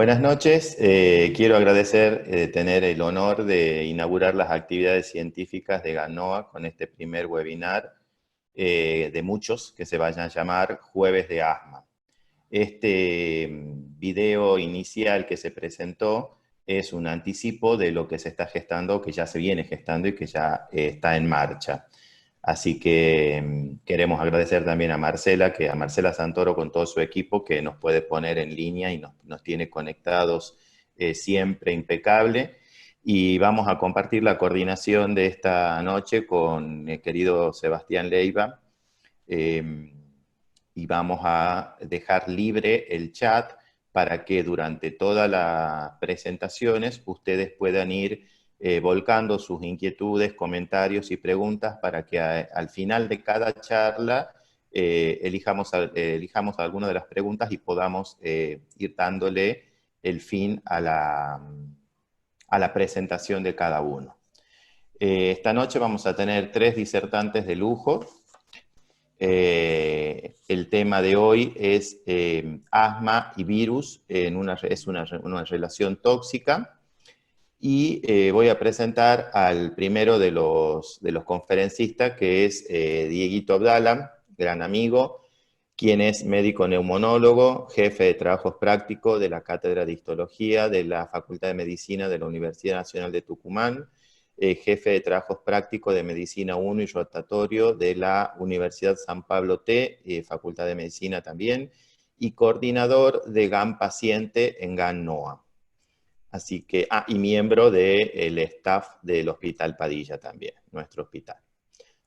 Buenas noches. Quiero agradecer tener el honor de inaugurar las actividades científicas de GANOA con este primer webinar de muchos que se vayan a llamar Jueves de Asma. Este video inicial que se presentó es un anticipo de lo que se está gestando, que ya se viene gestando y que ya está en marcha. Así que queremos agradecer también a Marcela Santoro con todo su equipo que nos puede poner en línea y nos tiene conectados siempre impecable. Y vamos a compartir la coordinación de esta noche con el querido Sebastián Leiva. Y vamos a dejar libre el chat para que durante todas las presentaciones ustedes puedan ir volcando sus inquietudes, comentarios y preguntas para que al final de cada charla elijamos alguna de las preguntas y podamos ir dándole el fin a la presentación de cada uno. Esta noche vamos a tener 3 disertantes de lujo. El tema de hoy es asma y virus, es una relación tóxica. Y voy a presentar al primero de los conferencistas, que es Dieguito Abdala, gran amigo, quien es médico neumonólogo, jefe de trabajos prácticos de la Cátedra de Histología de la Facultad de Medicina de la Universidad Nacional de Tucumán, jefe de trabajos prácticos de Medicina 1 y rotatorio de la Universidad San Pablo T, Facultad de Medicina también, y coordinador de GAN Paciente en GAN NOA. Así que, y miembro del staff del Hospital Padilla también, nuestro hospital.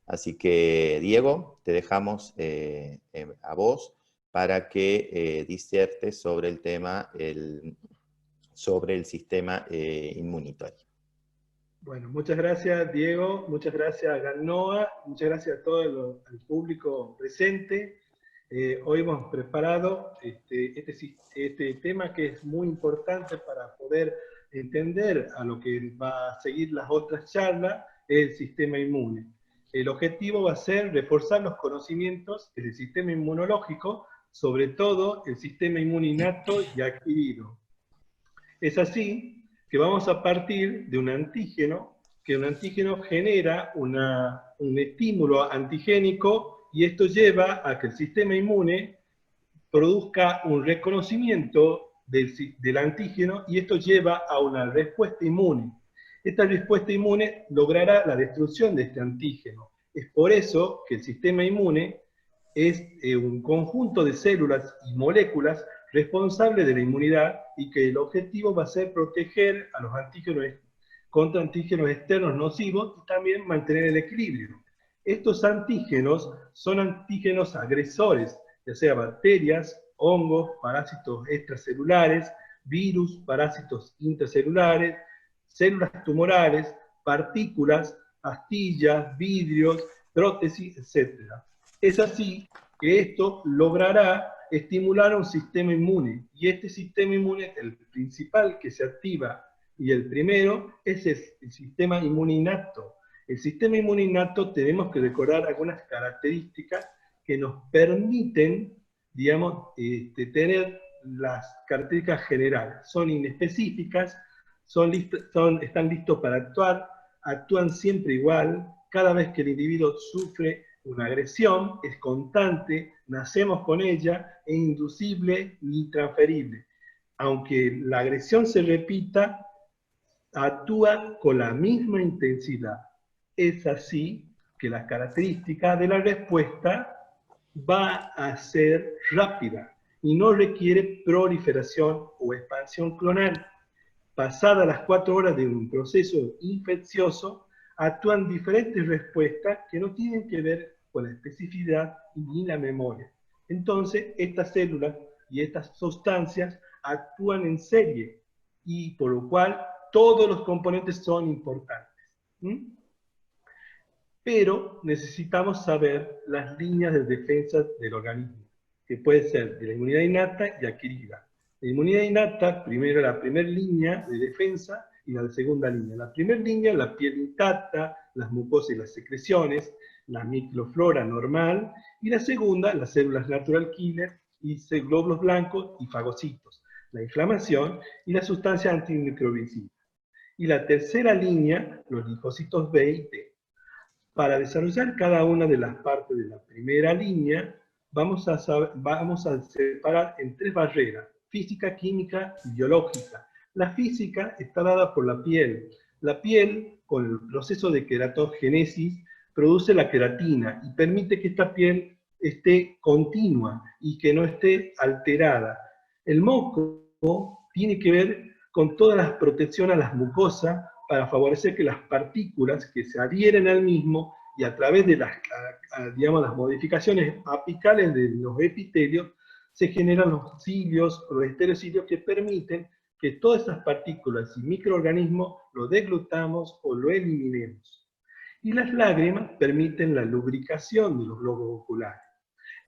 Así que, Diego, te dejamos a vos para que disertes sobre el tema, sobre el sistema inmunitario. Bueno, muchas gracias, Diego, muchas gracias a GANOA, muchas gracias a todo el público presente. Hoy hemos preparado este tema que es muy importante para poder entender a lo que va a seguir las otras charlas, el sistema inmune. El objetivo va a ser reforzar los conocimientos del sistema inmunológico, sobre todo el sistema inmune innato y adquirido. Es así que vamos a partir de un antígeno, que un antígeno genera un estímulo antigénico y esto lleva a que el sistema inmune produzca un reconocimiento del antígeno y esto lleva a una respuesta inmune. Esta respuesta inmune logrará la destrucción de este antígeno. Es por eso que el sistema inmune es un conjunto de células y moléculas responsable de la inmunidad y que el objetivo va a ser proteger a los antígenos contra antígenos externos nocivos y también mantener el equilibrio. Estos antígenos son antígenos agresores, ya sea bacterias, hongos, parásitos extracelulares, virus, parásitos intracelulares, células tumorales, partículas, astillas, vidrios, prótesis, etc. Es así que esto logrará estimular un sistema inmune, y este sistema inmune, el principal que se activa, y el primero, es el sistema inmune innato. El sistema inmune innato tenemos que recordar algunas características que nos permiten, digamos, tener las características generales. Son inespecíficas, están listos para actuar, actúan siempre igual, cada vez que el individuo sufre una agresión, es constante, nacemos con ella, es inducible ni transferible. Aunque la agresión se repita, actúa con la misma intensidad. Es así que la característica de la respuesta va a ser rápida y no requiere proliferación o expansión clonal. Pasadas las 4 horas de un proceso infeccioso, actúan diferentes respuestas que no tienen que ver con la especificidad ni la memoria. Entonces, estas células y estas sustancias actúan en serie, y por lo cual todos los componentes son importantes. Pero necesitamos saber las líneas de defensa del organismo, que puede ser de la inmunidad innata y adquirida. La inmunidad innata, primero la primera línea de defensa y la segunda línea. La primera línea, la piel intacta, las mucosas y las secreciones, la microflora normal, y la segunda, las células natural killer, y glóbulos blancos y fagocitos. la inflamación y las sustancias antimicrobianas. Y la tercera línea, los linfocitos B y T. Para desarrollar cada una de las partes de la primera línea, vamos a separar en tres barreras: física, química y biológica. La física está dada por la piel. La piel, con el proceso de queratogénesis, produce la queratina y permite que esta piel esté continua y que no esté alterada. El moco tiene que ver con todas las protecciones a las mucosas para favorecer que las partículas que se adhieren al mismo y a través de digamos, las modificaciones apicales de los epitelios se generan los cilios o los estereocilios que permiten que todas esas partículas y microorganismos lo deglutamos o lo eliminemos. Y las lágrimas permiten la lubricación de los globos oculares.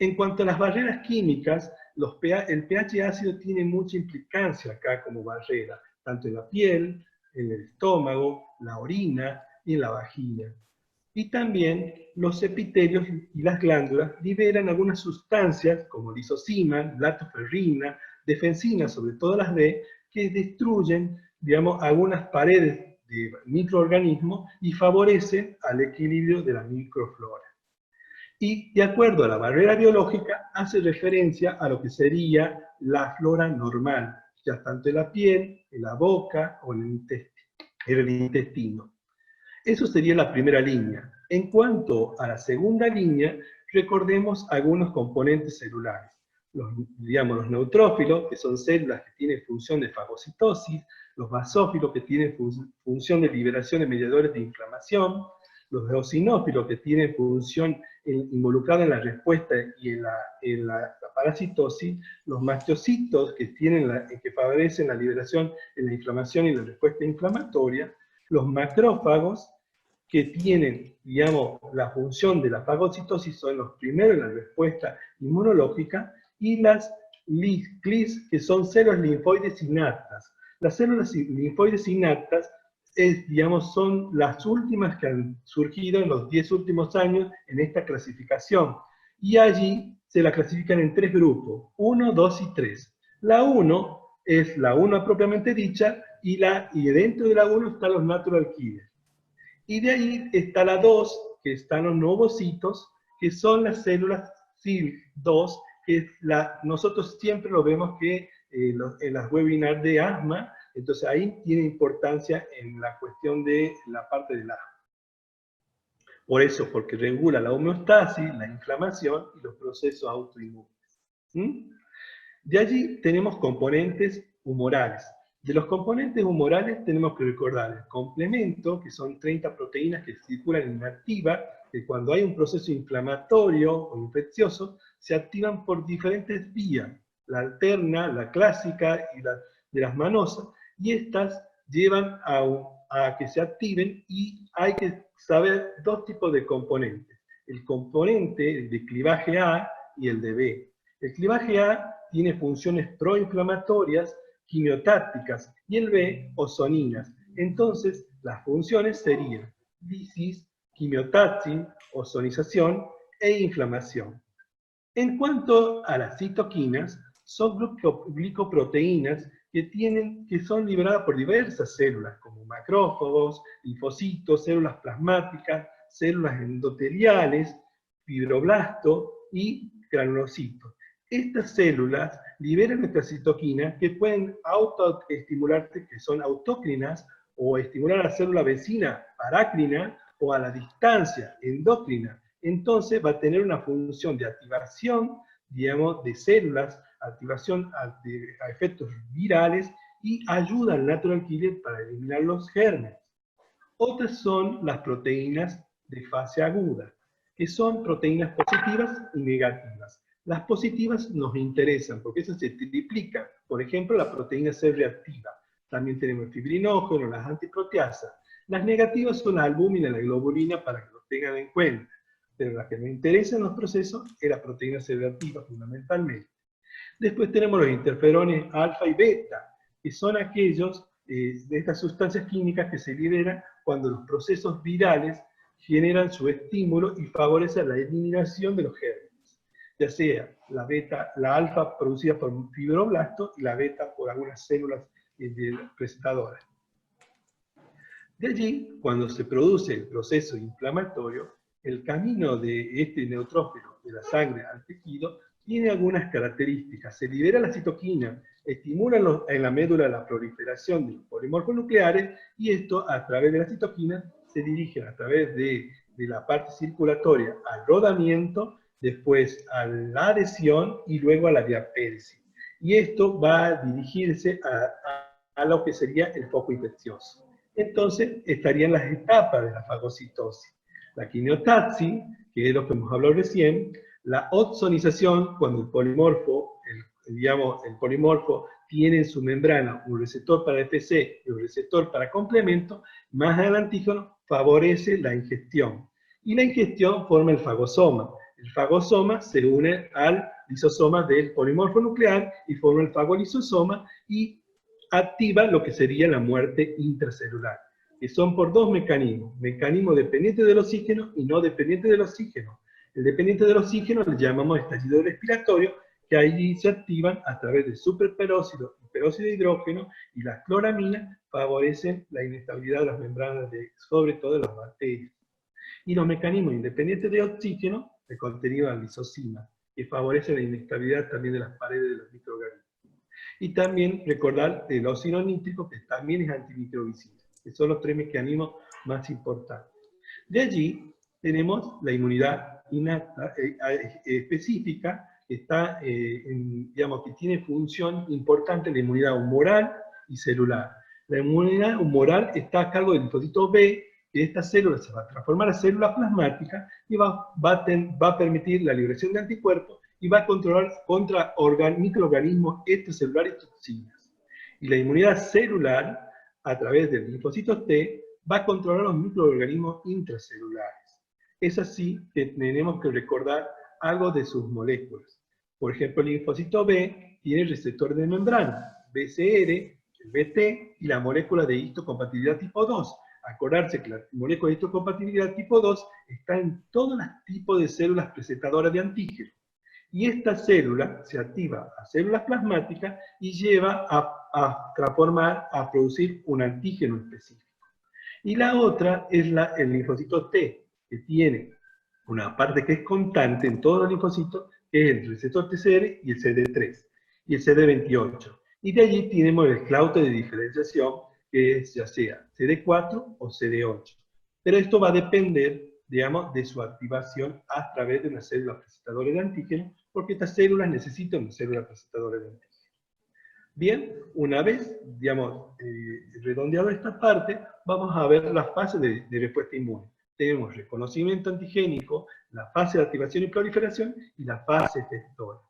En cuanto a las barreras químicas, el pH ácido tiene mucha implicancia acá como barrera, tanto en la piel, en el estómago, la orina y en la vagina. Y también los epitelios y las glándulas liberan algunas sustancias como lisosiman, lactoferrina, defensina, sobre todo las D, que destruyen, digamos, algunas paredes de microorganismos y favorecen al equilibrio de la microflora. Y de acuerdo a la barrera biológica, hace referencia a lo que sería la flora normal, ya tanto en la piel, en la boca o en el intestino. Eso sería la primera línea. En cuanto a la segunda línea, recordemos algunos componentes celulares. Los neutrófilos, que son células que tienen función de fagocitosis, los basófilos, que tienen función de liberación de mediadores de inflamación, los eosinófilos, que tienen función involucrada en la respuesta y en la parasitosis, los mastocitos, que favorecen la liberación en la inflamación y la respuesta inflamatoria, los macrófagos, que tienen, digamos, la función de la fagocitosis, son los primeros en la respuesta inmunológica, y las CLIS, que son células linfoides inaptas. Las células linfoides inaptas digamos, son las últimas que han surgido en los 10 últimos años en esta clasificación. Y allí se la clasifican en tres grupos, 1, 2 y 3. La 1 es la 1 propiamente dicha, y dentro de la 1 están los natural killers. Y de ahí está la 2, que están los novocitos, que son las células CIL2, que nosotros siempre lo vemos que en las webinars de asma. Entonces ahí tiene importancia en la cuestión de la parte del asma. Por eso, porque regula la homeostasis, la inflamación y los procesos autoinmunes. De allí tenemos componentes humorales. De los componentes humorales tenemos que recordar el complemento, que son 30 proteínas que circulan inactivas, que cuando hay un proceso inflamatorio o infeccioso, se activan por diferentes vías. La alterna, la clásica y la de las manosas, y estas llevan a que se activen, y hay que saber dos tipos de componentes. El componente de clivaje A y el de B. El clivaje A tiene funciones proinflamatorias, quimiotácticas, y el B, ozoninas. Entonces, las funciones serían lisis, quimiotaxis, ozonización e inflamación. En cuanto a las citoquinas, son glicoproteínas que son liberadas por diversas células, como macrófagos, linfocitos, células plasmáticas, células endoteliales, fibroblastos y granulocitos. Estas células liberan nuestras citoquinas, que pueden autoestimularse, que son autócrinas, o estimular a la célula vecina, parácrina, o a la distancia, endócrina. Entonces va a tener una función de activación, digamos, de células, activación a efectos virales, y ayuda al natural killer para eliminar los gérmenes. Otras son las proteínas de fase aguda, que son proteínas positivas y negativas. Las positivas nos interesan porque esas se triplican. Por ejemplo, la proteína C reactiva. También tenemos el fibrinógeno, las antiproteasas. Las negativas son la albúmina y la globulina, para que lo tengan en cuenta. Pero la que me interesa en los procesos es la proteína C reactiva, fundamentalmente. Después tenemos los interferones alfa y beta, que son aquellos de estas sustancias químicas que se liberan cuando los procesos virales generan su estímulo y favorecen la eliminación de los gérmenes. ya sea la alfa producida por fibroblastos y la beta por algunas células presentadoras. De allí, cuando se produce el proceso inflamatorio, el camino de este neutrófilo de la sangre al tejido tiene algunas características. Se libera la citoquina, estimula en la médula la proliferación de los polimorfos nucleares, y esto a través de la citoquina se dirige a través de la parte circulatoria al rodamiento, después a la adhesión y luego a la diapéresis. Y esto va a dirigirse a lo que sería el foco infeccioso. Entonces estarían las etapas de la fagocitosis. La quimiotaxis, que es lo que hemos hablado recién, la opsonización, cuando el polimorfo, el polimorfo tiene en su membrana un receptor para FC y un receptor para complemento, más al antígeno favorece la ingestión. Y la ingestión forma el fagosoma. El fagosoma se une al lisosoma del polimorfo nuclear y forma el fagolisosoma y activa lo que sería la muerte intracelular, que son por dos mecanismos: mecanismo dependiente del oxígeno y no dependiente del oxígeno. El dependiente del oxígeno le llamamos estallido respiratorio, que allí se activan a través de superperóxido y peróxido de hidrógeno, y las cloraminas favorecen la inestabilidad de las membranas, sobre todo de las bacterias. Y los mecanismos independientes de oxígeno, el contenido de la lisosima, que favorece la inestabilidad también de las paredes de los microorganismos. Y también recordar el óxido nítrico, que también es antimicrobicida, que son los tres mecanismos más importantes. De allí tenemos la inmunidad innata, específica, que está, digamos, que tiene función importante, la inmunidad humoral y celular. La inmunidad humoral está a cargo del linfocito B, que esta célula se va a transformar a célula plasmática y va a permitir la liberación de anticuerpos, y va a controlar contra microorganismos extracelulares y toxinas. Y la inmunidad celular, a través del linfocito T, va a controlar los microorganismos intracelulares. Es así que tenemos que recordar algo de sus moléculas. Por ejemplo, el linfocito B tiene el receptor de membrana, BCR, el BT, y la molécula de histocompatibilidad tipo 2. Acordarse que la molécula de histocompatibilidad tipo 2 está en todos los tipos de células presentadoras de antígeno. Y esta célula se activa a células plasmáticas y lleva a transformar, a producir un antígeno específico. Y la otra es el linfocito T, que tiene una parte que es constante en todos los linfocitos, que es el receptor TCR y el CD3, y el CD28. Y de allí tenemos el claustro de diferenciación, que es ya sea CD4 o CD8. Pero esto va a depender, digamos, de su activación a través de una célula presentadora de antígeno, porque estas células necesitan una célula presentadora de antígeno. Bien, una vez, digamos, redondeado esta parte, vamos a ver las fases de respuesta inmune. Tenemos reconocimiento antigénico, la fase de activación y proliferación, y la fase efectora.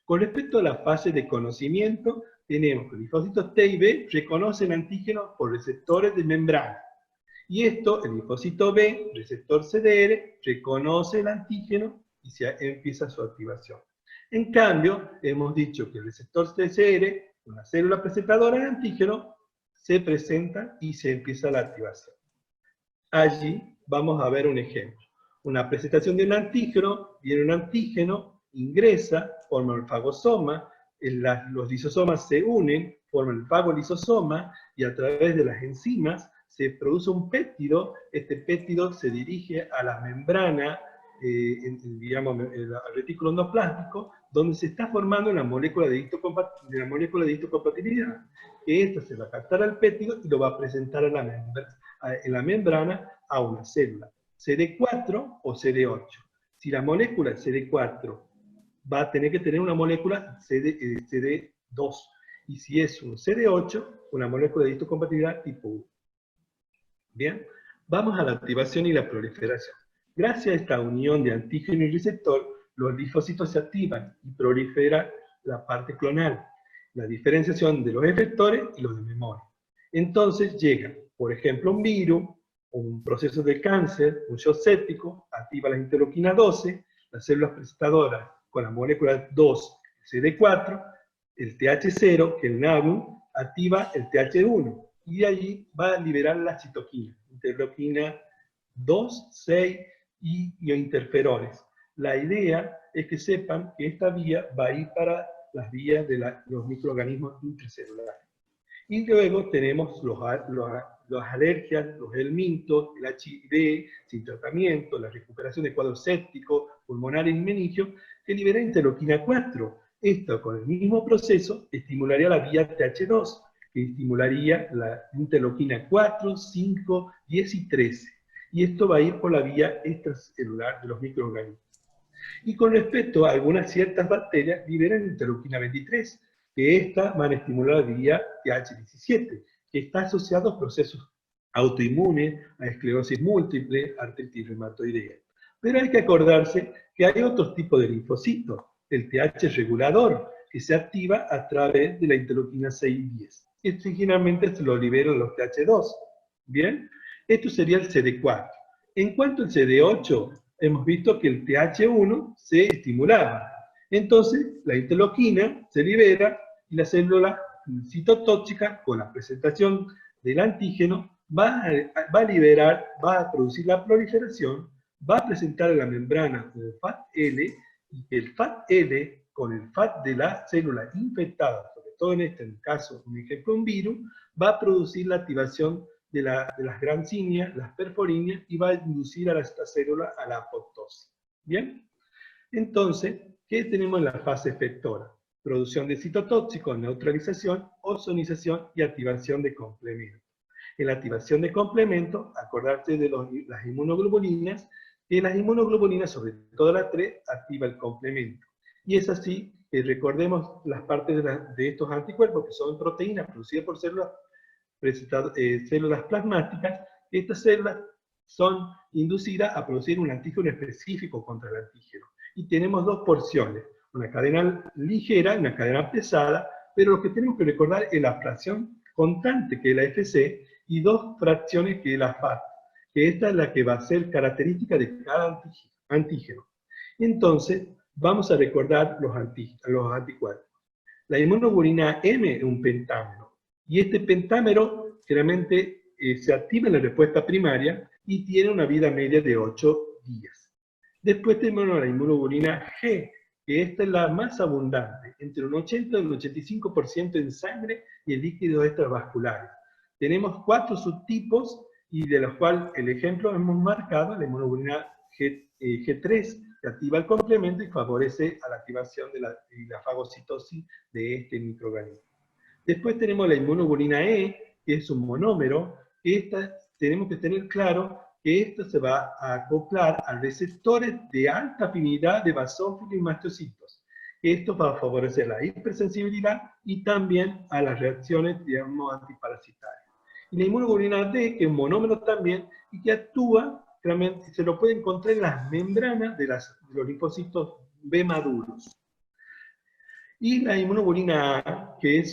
Con respecto a la fase de conocimiento, tenemos que los linfocitos T y B reconocen antígenos por receptores de membrana. Y esto, el linfocito B, receptor CDR, reconoce el antígeno y se empieza su activación. En cambio, hemos dicho que el receptor TCR, una célula presentadora de antígeno, se presenta y se empieza la activación. Allí vamos a ver un ejemplo. Una presentación de un antígeno, viene un antígeno, ingresa, forma el fagosoma, los lisosomas se unen, forman el fagolisosoma, y a través de las enzimas se produce un péptido. Este péptido se dirige a la membrana, digamos, al retículo endoplástico, donde se está formando la molécula de histocompatibilidad, que esta se va a captar al péptido y lo va a presentar en la membrana a una célula, CD4 o CD8. Si la molécula CD4 va a tener que tener una molécula CD2, y si es un CD8, una molécula de histocompatibilidad tipo 1. Bien, vamos a la activación y la proliferación. Gracias a esta unión de antígeno y receptor, los linfocitos se activan y prolifera la parte clonal, la diferenciación de los efectores y los de memoria. Entonces llega, por ejemplo, un virus, un proceso de cáncer, un shock séptico, activa la interleuquina 12, las células presentadoras con la molécula 2, el CD4, el TH0, que es el NABU, activa el TH1, y de allí va a liberar la citoquina, interleuquina 2, 6 y interferones. la idea es que sepan que esta vía va a ir para las vías de los microorganismos intracelulares. Y luego tenemos las alergias, los helmintos, el HIV sin tratamiento, la recuperación de cuadros sépticos, pulmonares y meningios, que liberan interleuquina 4. Esto, con el mismo proceso, estimularía la vía TH2, que estimularía la interleuquina 4, 5, 10 y 13. Y esto va a ir por la vía extracelular de los microorganismos. Y con respecto a algunas ciertas bacterias, liberan interleuquina 23, que esta van a estimular la vía TH17, que está asociado a procesos autoinmunes, a esclerosis múltiple, artritis reumatoidea. Pero hay que acordarse que hay otros tipos de linfocitos, el TH regulador, que se activa a través de la interleuquina 6 y 10. Este generalmente se lo liberan los TH2. ¿Bien? Esto sería el CD4. En cuanto al CD8, hemos visto que el TH1 se estimulaba. Entonces, la interleuquina se libera y la célula citotóxica, con la presentación del antígeno, va a producir la proliferación, va a presentar en la membrana el FAT-L, y el FAT-L con el FAT de la célula infectada, sobre todo en este caso, un ejemplo, un virus, va a producir la activación de las gramsinias, las perforinas, y va a inducir a esta célula a la apoptosis. ¿Bien? Entonces, ¿qué tenemos en la fase efectora? Producción de citotóxicos, neutralización, ozonización y activación de complementos. En la activación de complementos, acordarte de las inmunoglobulinas, que las inmunoglobulinas, sobre todo la 3, activa el complemento. Y es así que recordemos las partes de estos anticuerpos, que son proteínas producidas por células plasmáticas. Estas células son inducidas a producir un antígeno específico contra el antígeno. Y tenemos dos porciones, una cadena ligera y una cadena pesada, pero lo que tenemos que recordar es la fracción constante, que es la FC, y dos fracciones, que es la FAT, que esta es la que va a ser característica de cada antígeno. Entonces, vamos a recordar los anticuerpos. La inmunoglobulina M es un pentámero, y este pentámero generalmente se activa en la respuesta primaria y tiene una vida media de 8 días. Después tenemos la inmunoglobulina G, que esta es la más abundante, entre un 80 y un 85% en sangre y en líquidos extravasculares. Tenemos 4 subtipos, y de los cuales el ejemplo hemos marcado, la inmunoglobulina G3, que activa el complemento y favorece a la activación de la fagocitosis de este microorganismo. Después tenemos la inmunoglobulina E, que es un monómero, que tenemos que tener claro que esto se va a acoplar a receptores de alta afinidad de basófilos y mastocitos. Esto va a favorecer la hipersensibilidad y también a las reacciones, digamos, antiparasitarias. Y la inmunoglobulina D, que es un monómero también, y que actúa, realmente se lo puede encontrar en las membranas de los linfocitos B maduros. Y la inmunoglobulina A, que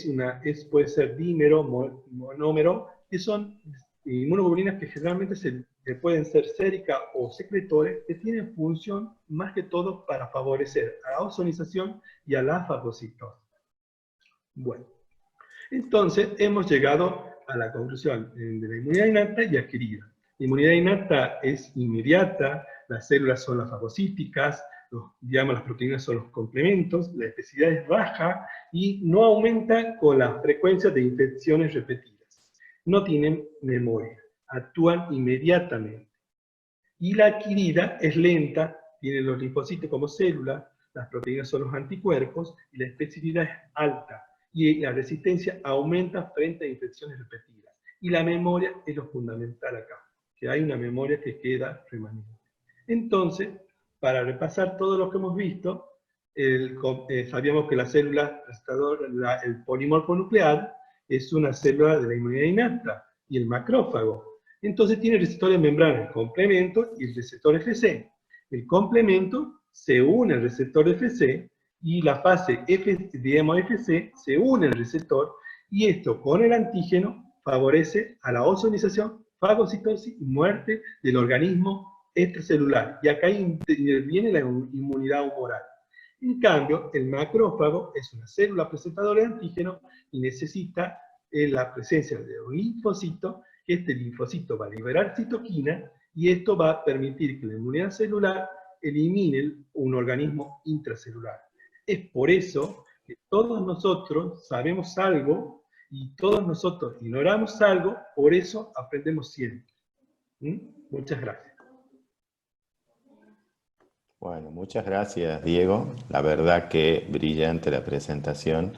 puede ser dímero, monómero, que son inmunoglobulinas que generalmente pueden ser séricas o secretores, que tienen función más que todo para favorecer a la ozonización y a la fagocitosis. Bueno, entonces hemos llegado a la conclusión de la inmunidad innata y adquirida. La inmunidad innata es inmediata, las células son las fagocíticas, las proteínas son los complementos, la especificidad es baja y no aumenta con la frecuencia de infecciones repetidas. No tienen memoria, actúan inmediatamente. Y la adquirida es lenta, tiene los linfocitos como células, las proteínas son los anticuerpos y la especificidad es alta. Y la resistencia aumenta frente a infecciones repetidas. Y la memoria es lo fundamental acá, que hay una memoria que queda remanente. Entonces, para repasar todo lo que hemos visto, sabíamos que la célula recitadora, el polimorfo nuclear, es una célula de la inmunidad innata, y el macrófago. Entonces tiene receptores de membrana, el complemento y el receptor FC. El complemento se une al receptor FC, y la fase FC se une al receptor, y esto con el antígeno favorece a la ozonización, fagocitosis y muerte del organismo extracelular. Y acá interviene la inmunidad humoral. En cambio, el macrófago es una célula presentadora de antígeno y necesita la presencia de un linfocito. Este linfocito va a liberar citoquina, y esto va a permitir que la inmunidad celular elimine un organismo intracelular. Es por eso que todos nosotros sabemos algo y todos nosotros ignoramos algo, por eso aprendemos siempre. Muchas gracias. Bueno, muchas gracias, Diego. La verdad que brillante la presentación.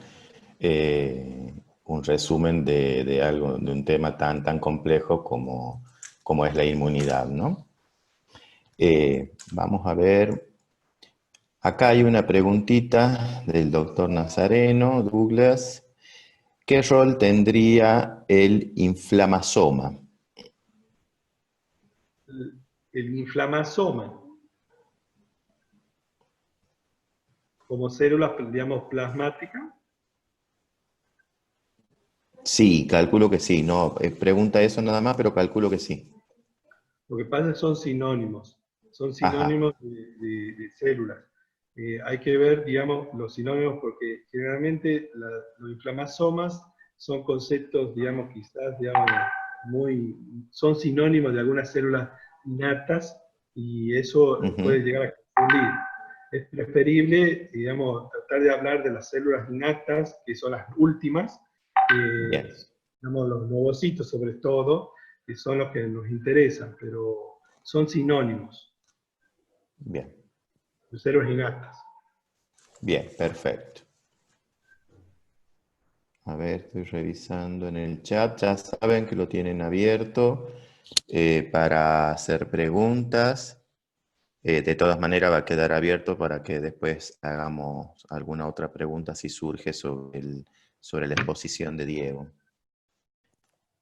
Un resumen de algo, de un tema tan complejo como es la inmunidad, ¿no? Vamos a ver. Acá hay una preguntita del doctor Nazareno, Douglas. ¿Qué rol tendría el inflamasoma? El inflamasoma, como células, digamos, plasmáticas. Sí, calculo que sí. No, pregunta eso nada más, pero calculo que sí. Lo que pasa es que son Ajá, sinónimos de células. Hay que ver, digamos, los sinónimos porque generalmente los inflamasomas son conceptos, digamos, quizás, digamos, son sinónimos de algunas células innatas y eso puede ujú, llegar a confundir. Es preferible, digamos, tratar de hablar de las células innatas, que son las últimas, bien, digamos, los novocitos sobre todo, que son los que nos interesan, pero son sinónimos bien, de células innatas. bien, perfecto. A ver, estoy revisando en el chat. Ya saben que lo tienen abierto para hacer preguntas. De todas maneras va a quedar abierto para que después hagamos alguna otra pregunta si surge sobre la exposición de Diego.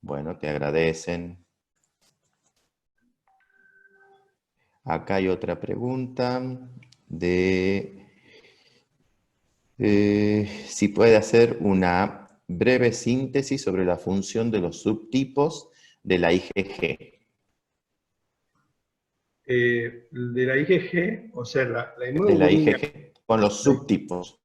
Bueno, te agradecen. Acá hay otra pregunta de si puede hacer una breve síntesis sobre la función de los subtipos de la IgG. De la IgG, o sea, la De la inmunoglobulina, IgG con los la, subtipos.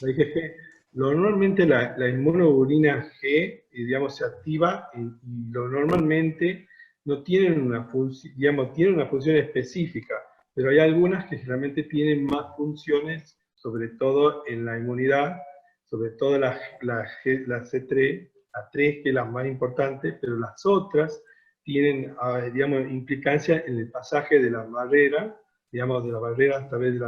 la IgG, normalmente la inmunoglobulina G, digamos, se activa y normalmente no tienen una función, digamos, tienen una función específica, pero hay algunas que realmente tienen más funciones, sobre todo en la inmunidad, sobre todo la C3, la 3 que es la más importante, pero las otras tienen, digamos, implicancia en el pasaje de la barrera, digamos, de la barrera a través de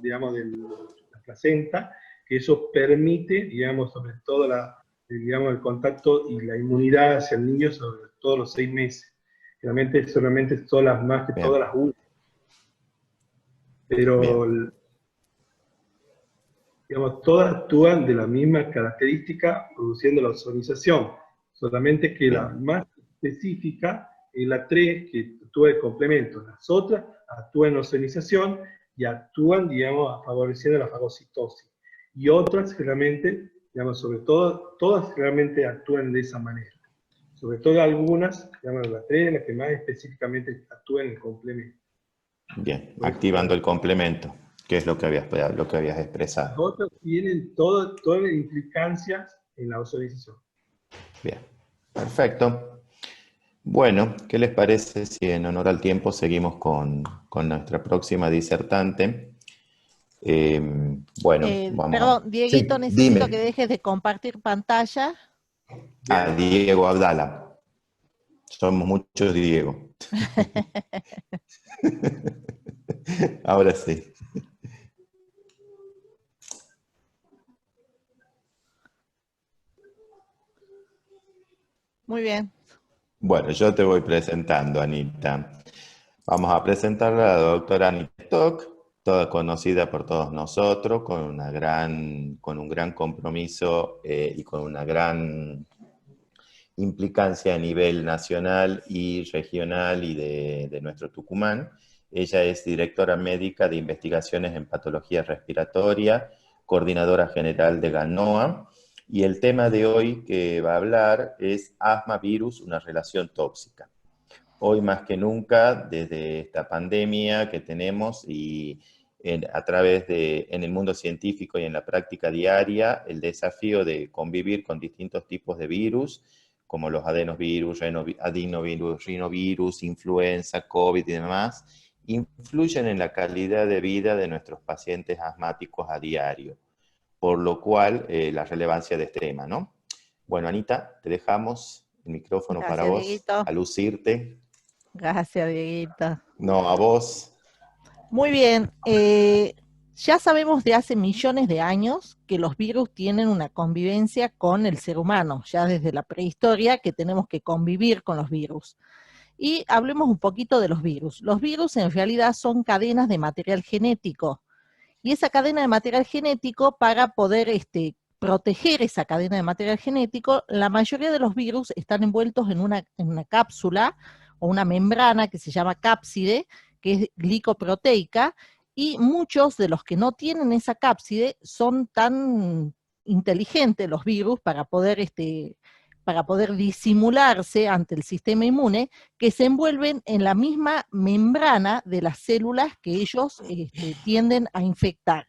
digamos, de la placenta, que eso permite, digamos, sobre todo digamos, el contacto y la inmunidad hacia el niño sobre todos los 6 meses. Realmente solamente son las más que todas Bien, las últimas. Pero, bien, digamos, todas actúan de la misma característica produciendo la ozonización. Solamente que la bien, más específica es la 3, que actúa de complemento. Las otras actúan en ozonización y actúan, digamos, favoreciendo la fagocitosis. Y otras realmente, digamos, sobre todo, todas realmente actúan de esa manera. Sobre todo algunas, digamos, la 3 la que más específicamente actúa en el complemento. bien. Por eso, Activando el complemento, que es lo que habías las expresado. otras tienen todas las implicancias en la ozonización. Bien, perfecto. Bueno, ¿qué les parece si en honor al tiempo seguimos con nuestra próxima disertante? Bueno, vamos a... Perdón, Dieguito, Sí, necesito que dime. dejes de compartir pantalla. A Bien. Diego Abdala. Somos muchos Diego. Ahora sí. Muy bien. Bueno, yo te voy presentando, Anita. Vamos a presentarla a la doctora Anita Stock, toda conocida por todos nosotros, con un gran compromiso y con una gran implicancia a nivel nacional y regional y de nuestro Tucumán. Ella es directora médica de investigaciones en patología respiratoria, coordinadora general de GANOA, y el tema de hoy que va a hablar es asma virus, una relación tóxica. Hoy más que nunca, desde esta pandemia que tenemos y a través en el mundo científico y en la práctica diaria, el desafío de convivir con distintos tipos de virus, como los adenovirus, adenovirus, rinovirus, influenza, COVID y demás, influyen en la calidad de vida de nuestros pacientes asmáticos a diario, por lo cual la relevancia de este tema, ¿no? Bueno, Anita, te dejamos el micrófono para Gracias, vos, Dieguito. a lucirte. Gracias, Dieguito. No, a vos. Muy bien. Ya sabemos de hace millones de años que los virus tienen una convivencia con el ser humano, ya desde la prehistoria que tenemos que convivir con los virus. Y hablemos un poquito de los virus. Los virus en realidad son cadenas de material genético. Y esa cadena de material genético, para poder proteger esa cadena de material genético, la mayoría de los virus están envueltos en una cápsula o una membrana que se llama cápside, que es glicoproteica, y muchos de los que no tienen esa cápside son tan inteligentes, los virus, para poder disimularse ante el sistema inmune, que se envuelven en la misma membrana de las células que ellos tienden a infectar.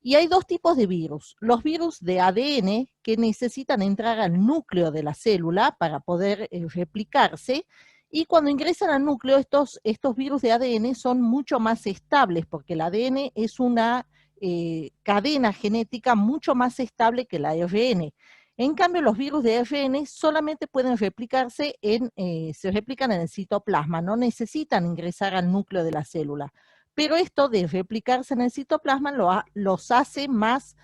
Y hay dos tipos de virus. Los virus de ADN, que necesitan entrar al núcleo de la célula para poder replicarse, y cuando ingresan al núcleo, estos virus de ADN son mucho más estables, porque el ADN es una cadena genética mucho más estable que la ARN. En cambio, los virus de ARN solamente pueden replicarse se replican en el citoplasma, no necesitan ingresar al núcleo de la célula. Pero esto de replicarse en el citoplasma los hace más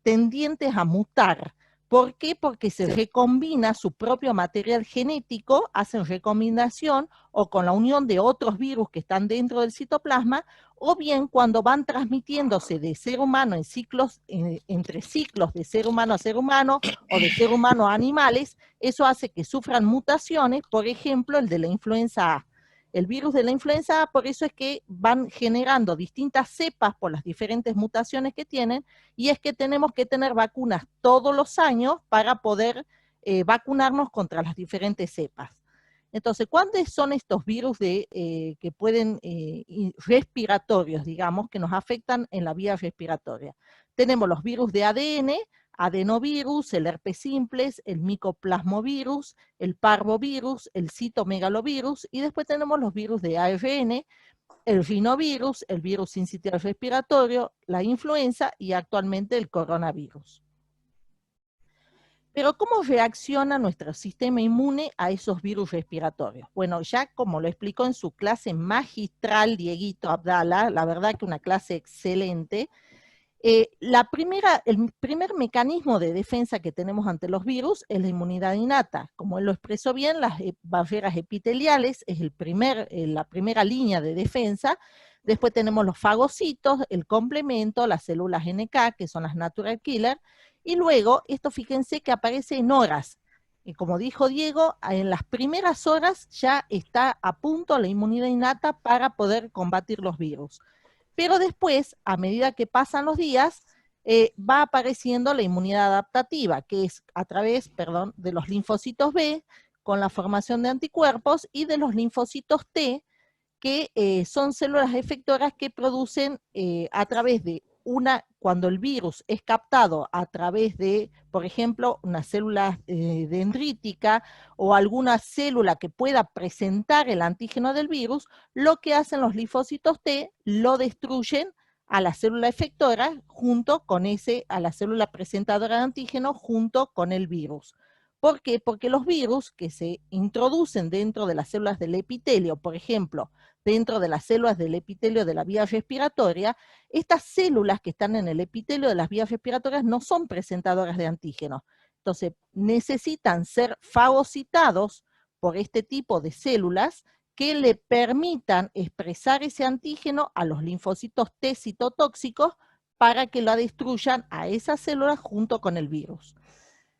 tendientes a mutar. ¿Por qué? Porque se recombina su propio material genético, hacen recombinación o con la unión de otros virus que están dentro del citoplasma, o bien cuando van transmitiéndose de ser humano en ciclos, entre ciclos de ser humano a ser humano o de ser humano a animales, eso hace que sufran mutaciones, por ejemplo, el de la influenza A. El virus de la influenza A, por eso es que van generando distintas cepas por las diferentes mutaciones que tienen, y es que tenemos que tener vacunas todos los años para poder vacunarnos contra las diferentes cepas. Entonces, ¿cuáles son estos virus que pueden, respiratorios, digamos, que nos afectan en la vía respiratoria? Tenemos los virus de ADN, adenovirus, el herpes simplex, el micoplasmovirus, el parvovirus, el citomegalovirus, y después tenemos los virus de ARN, el rinovirus, el virus sincitial respiratorio, la influenza y actualmente el coronavirus. Pero ¿cómo reacciona nuestro sistema inmune a esos virus respiratorios? Bueno, ya como lo explicó en su clase magistral Dieguito Abdala, la verdad que una clase excelente, el primer mecanismo de defensa que tenemos ante los virus es la inmunidad innata. Como él lo expresó bien, las barreras epiteliales es la primera línea de defensa. Después tenemos los fagocitos, el complemento, las células NK, que son las natural killer, y luego, esto fíjense que aparece en horas. Y como dijo Diego, en las primeras horas ya está a punto la inmunidad innata para poder combatir los virus. Pero después, a medida que pasan los días, va apareciendo la inmunidad adaptativa, que es a través, de los linfocitos B, con la formación de anticuerpos, y de los linfocitos T, que son células efectoras que producen a través de cuando el virus es captado a través de, por ejemplo, una célula dendrítica o alguna célula que pueda presentar el antígeno del virus, lo que hacen los linfocitos T, lo destruyen a la célula efectora a la célula presentadora de antígeno junto con el virus. ¿Por qué? Porque los virus que se introducen dentro de las células del epitelio, por ejemplo, dentro de las células del epitelio de la vía respiratoria, estas células que están en el epitelio de las vías respiratorias no son presentadoras de antígenos. Entonces, necesitan ser fagocitados por este tipo de células que le permitan expresar ese antígeno a los linfocitos T citotóxicos para que la destruyan a esas células junto con el virus.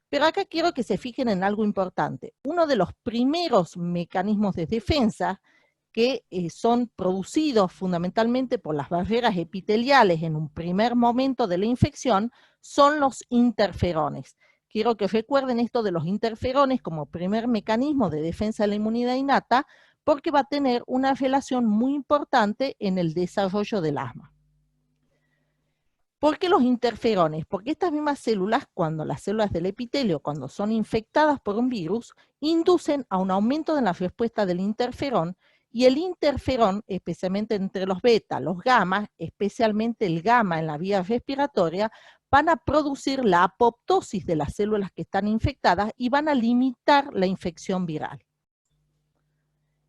Pero acá quiero que se fijen en algo importante. Uno de los primeros mecanismos de defensa que son producidos fundamentalmente por las barreras epiteliales en un primer momento de la infección, son los interferones. Quiero que recuerden esto de los interferones como primer mecanismo de defensa de la inmunidad innata, porque va a tener una relación muy importante en el desarrollo del asma. ¿Por qué los interferones? Porque estas mismas células, cuando las células del epitelio, cuando son infectadas por un virus, inducen a un aumento de la respuesta del interferón, y el interferón, especialmente entre los beta, los gamma, especialmente el gamma en la vía respiratoria, van a producir la apoptosis de las células que están infectadas y van a limitar la infección viral.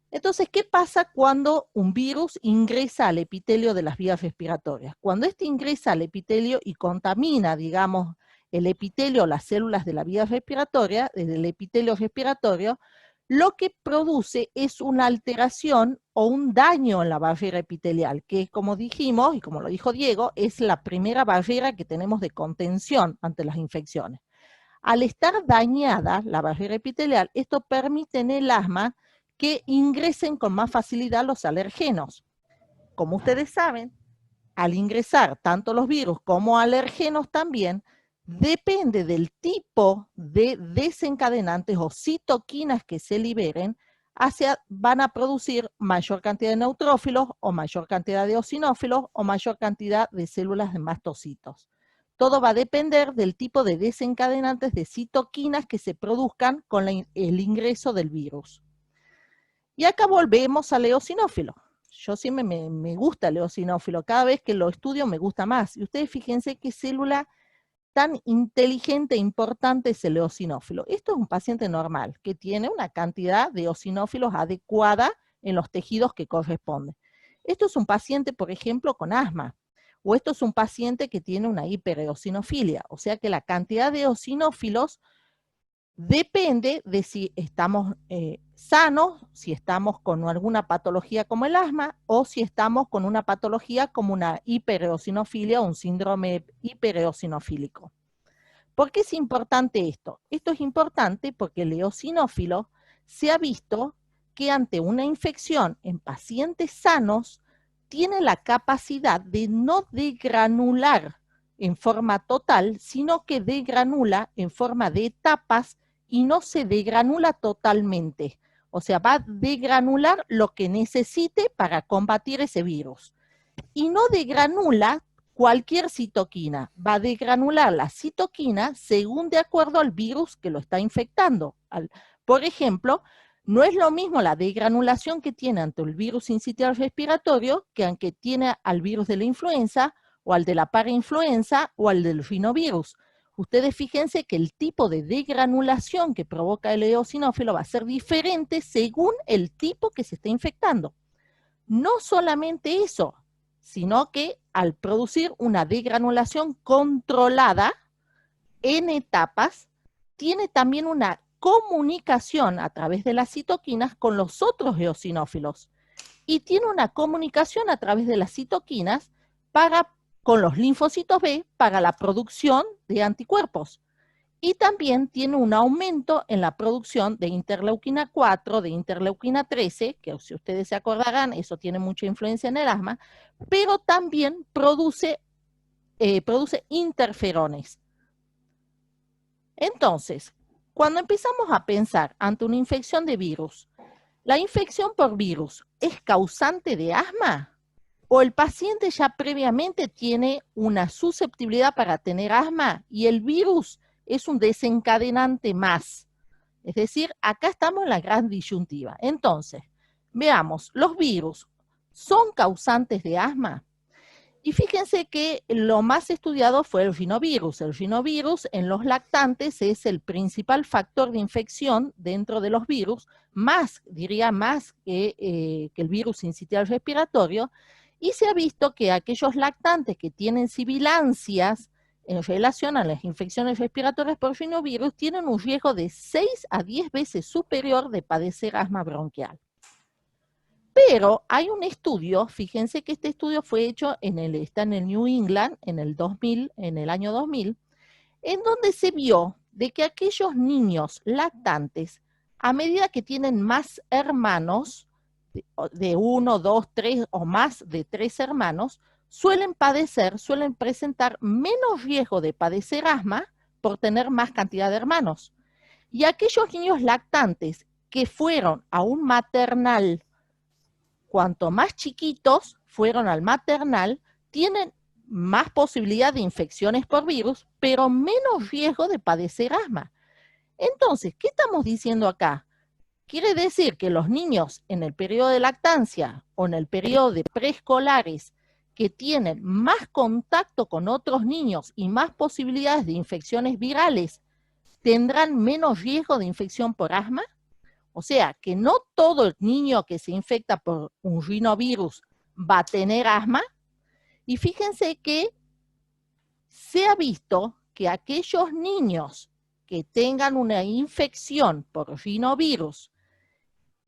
Entonces, ¿qué pasa cuando un virus ingresa al epitelio de las vías respiratorias? Cuando este ingresa al epitelio y contamina, digamos, el epitelio o las células de la vía respiratoria, del epitelio respiratorio, lo que produce es una alteración o un daño en la barrera epitelial, que como dijimos, y como lo dijo Diego, es la primera barrera que tenemos de contención ante las infecciones. Al estar dañada la barrera epitelial, esto permite en el asma que ingresen con más facilidad los alergenos. Como ustedes saben, al ingresar tanto los virus como alergenos también, depende del tipo de desencadenantes o citoquinas que se liberen, van a producir mayor cantidad de neutrófilos o mayor cantidad de eosinófilos o mayor cantidad de células de mastocitos. Todo va a depender del tipo de desencadenantes de citoquinas que se produzcan con el ingreso del virus. Y acá volvemos al eosinófilo. Yo siempre me gusta el eosinófilo, cada vez que lo estudio me gusta más. Y ustedes fíjense qué célula tan inteligente e importante es el eosinófilo. Esto es un paciente normal, que tiene una cantidad de eosinófilos adecuada en los tejidos que corresponden. Esto es un paciente, por ejemplo, con asma, o esto es un paciente que tiene una hipereosinofilia, o sea que la cantidad de eosinófilos depende de si estamos sanos, si estamos con alguna patología como el asma, o si estamos con una patología como una hipereosinofilia o un síndrome hipereosinofílico. ¿Por qué es importante esto? Esto es importante porque el eosinófilo se ha visto que ante una infección en pacientes sanos tiene la capacidad de no degranular en forma total, sino que degranula en forma de etapas y no se degranula totalmente. O sea, va a degranular lo que necesite para combatir ese virus. Y no degranula cualquier citoquina, va a degranular la citoquina según de acuerdo al virus que lo está infectando. Por ejemplo, no es lo mismo la degranulación que tiene ante el virus sincitial respiratorio que aunque tiene al virus de la influenza o al de la parainfluenza o al del rinovirus. Ustedes fíjense que el tipo de degranulación que provoca el eosinófilo va a ser diferente según el tipo que se está infectando. No solamente eso, sino que al producir una degranulación controlada en etapas, tiene también una comunicación a través de las citoquinas con los otros eosinófilos y tiene una comunicación a través de las citoquinas con los linfocitos B para la producción de anticuerpos. Y también tiene un aumento en la producción de interleuquina 4, de interleuquina 13, que si ustedes se acordarán, eso tiene mucha influencia en el asma, pero también produce interferones. Entonces, cuando empezamos a pensar ante una infección de virus, ¿la infección por virus es causante de asma? ¿O el paciente ya previamente tiene una susceptibilidad para tener asma y el virus es un desencadenante más? Es decir, acá estamos en la gran disyuntiva. Entonces, veamos, ¿los virus son causantes de asma? Y fíjense que lo más estudiado fue el rinovirus. El rinovirus en los lactantes es el principal factor de infección dentro de los virus, diría más que el virus sincitial respiratorio, y se ha visto que aquellos lactantes que tienen sibilancias en relación a las infecciones respiratorias por rinovirus tienen un riesgo de 6 a 10 veces superior de padecer asma bronquial. Pero hay un estudio, fíjense que este estudio fue hecho está en el New England en el año 2000, en donde se vio de que aquellos niños lactantes, a medida que tienen más hermanos, de 1, 2, 3 o más de 3 hermanos, suelen presentar menos riesgo de padecer asma por tener más cantidad de hermanos. Y aquellos niños lactantes que fueron a un maternal, cuanto más chiquitos fueron al maternal, tienen más posibilidad de infecciones por virus, pero menos riesgo de padecer asma. Entonces, ¿qué estamos diciendo acá? Quiere decir que los niños en el periodo de lactancia o en el periodo de preescolares que tienen más contacto con otros niños y más posibilidades de infecciones virales, tendrán menos riesgo de infección por asma. O sea, que no todo el niño que se infecta por un rinovirus va a tener asma. Y fíjense que se ha visto que aquellos niños que tengan una infección por rinovirus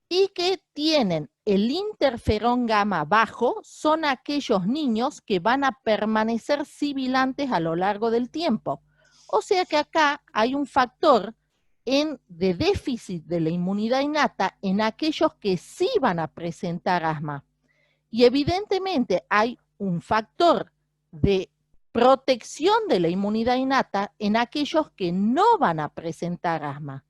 y que tienen el interferón gamma bajo son aquellos niños que van a permanecer sibilantes a lo largo del tiempo. O sea que acá hay un factor de déficit de la inmunidad innata en aquellos que sí van a presentar asma. Y evidentemente hay un factor de protección de la inmunidad innata en aquellos que no van a presentar asma.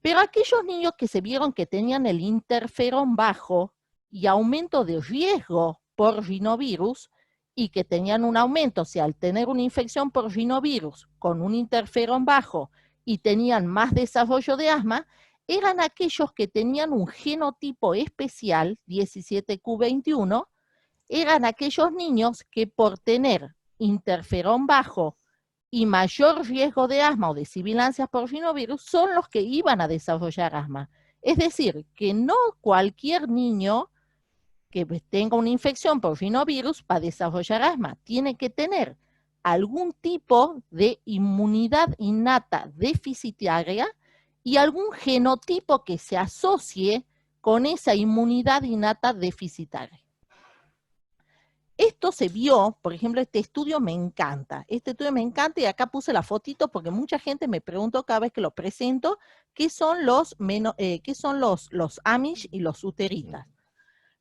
Pero aquellos niños que se vieron que tenían el interferón bajo y aumento de riesgo por rinovirus y que tenían un aumento, o sea, al tener una infección por rinovirus con un interferón bajo y tenían más desarrollo de asma, eran aquellos que tenían un genotipo especial, 17q21, eran aquellos niños que por tener interferón bajo y mayor riesgo de asma o de sibilancias por rinovirus son los que iban a desarrollar asma. Es decir, que no cualquier niño que tenga una infección por rinovirus va a desarrollar asma. Tiene que tener algún tipo de inmunidad innata deficitaria y algún genotipo que se asocie con esa inmunidad innata deficitaria. Esto se vio, por ejemplo, este estudio me encanta. Este estudio me encanta y acá puse la fotito porque mucha gente me preguntó cada vez que lo presento qué son los Amish y los Uteritas.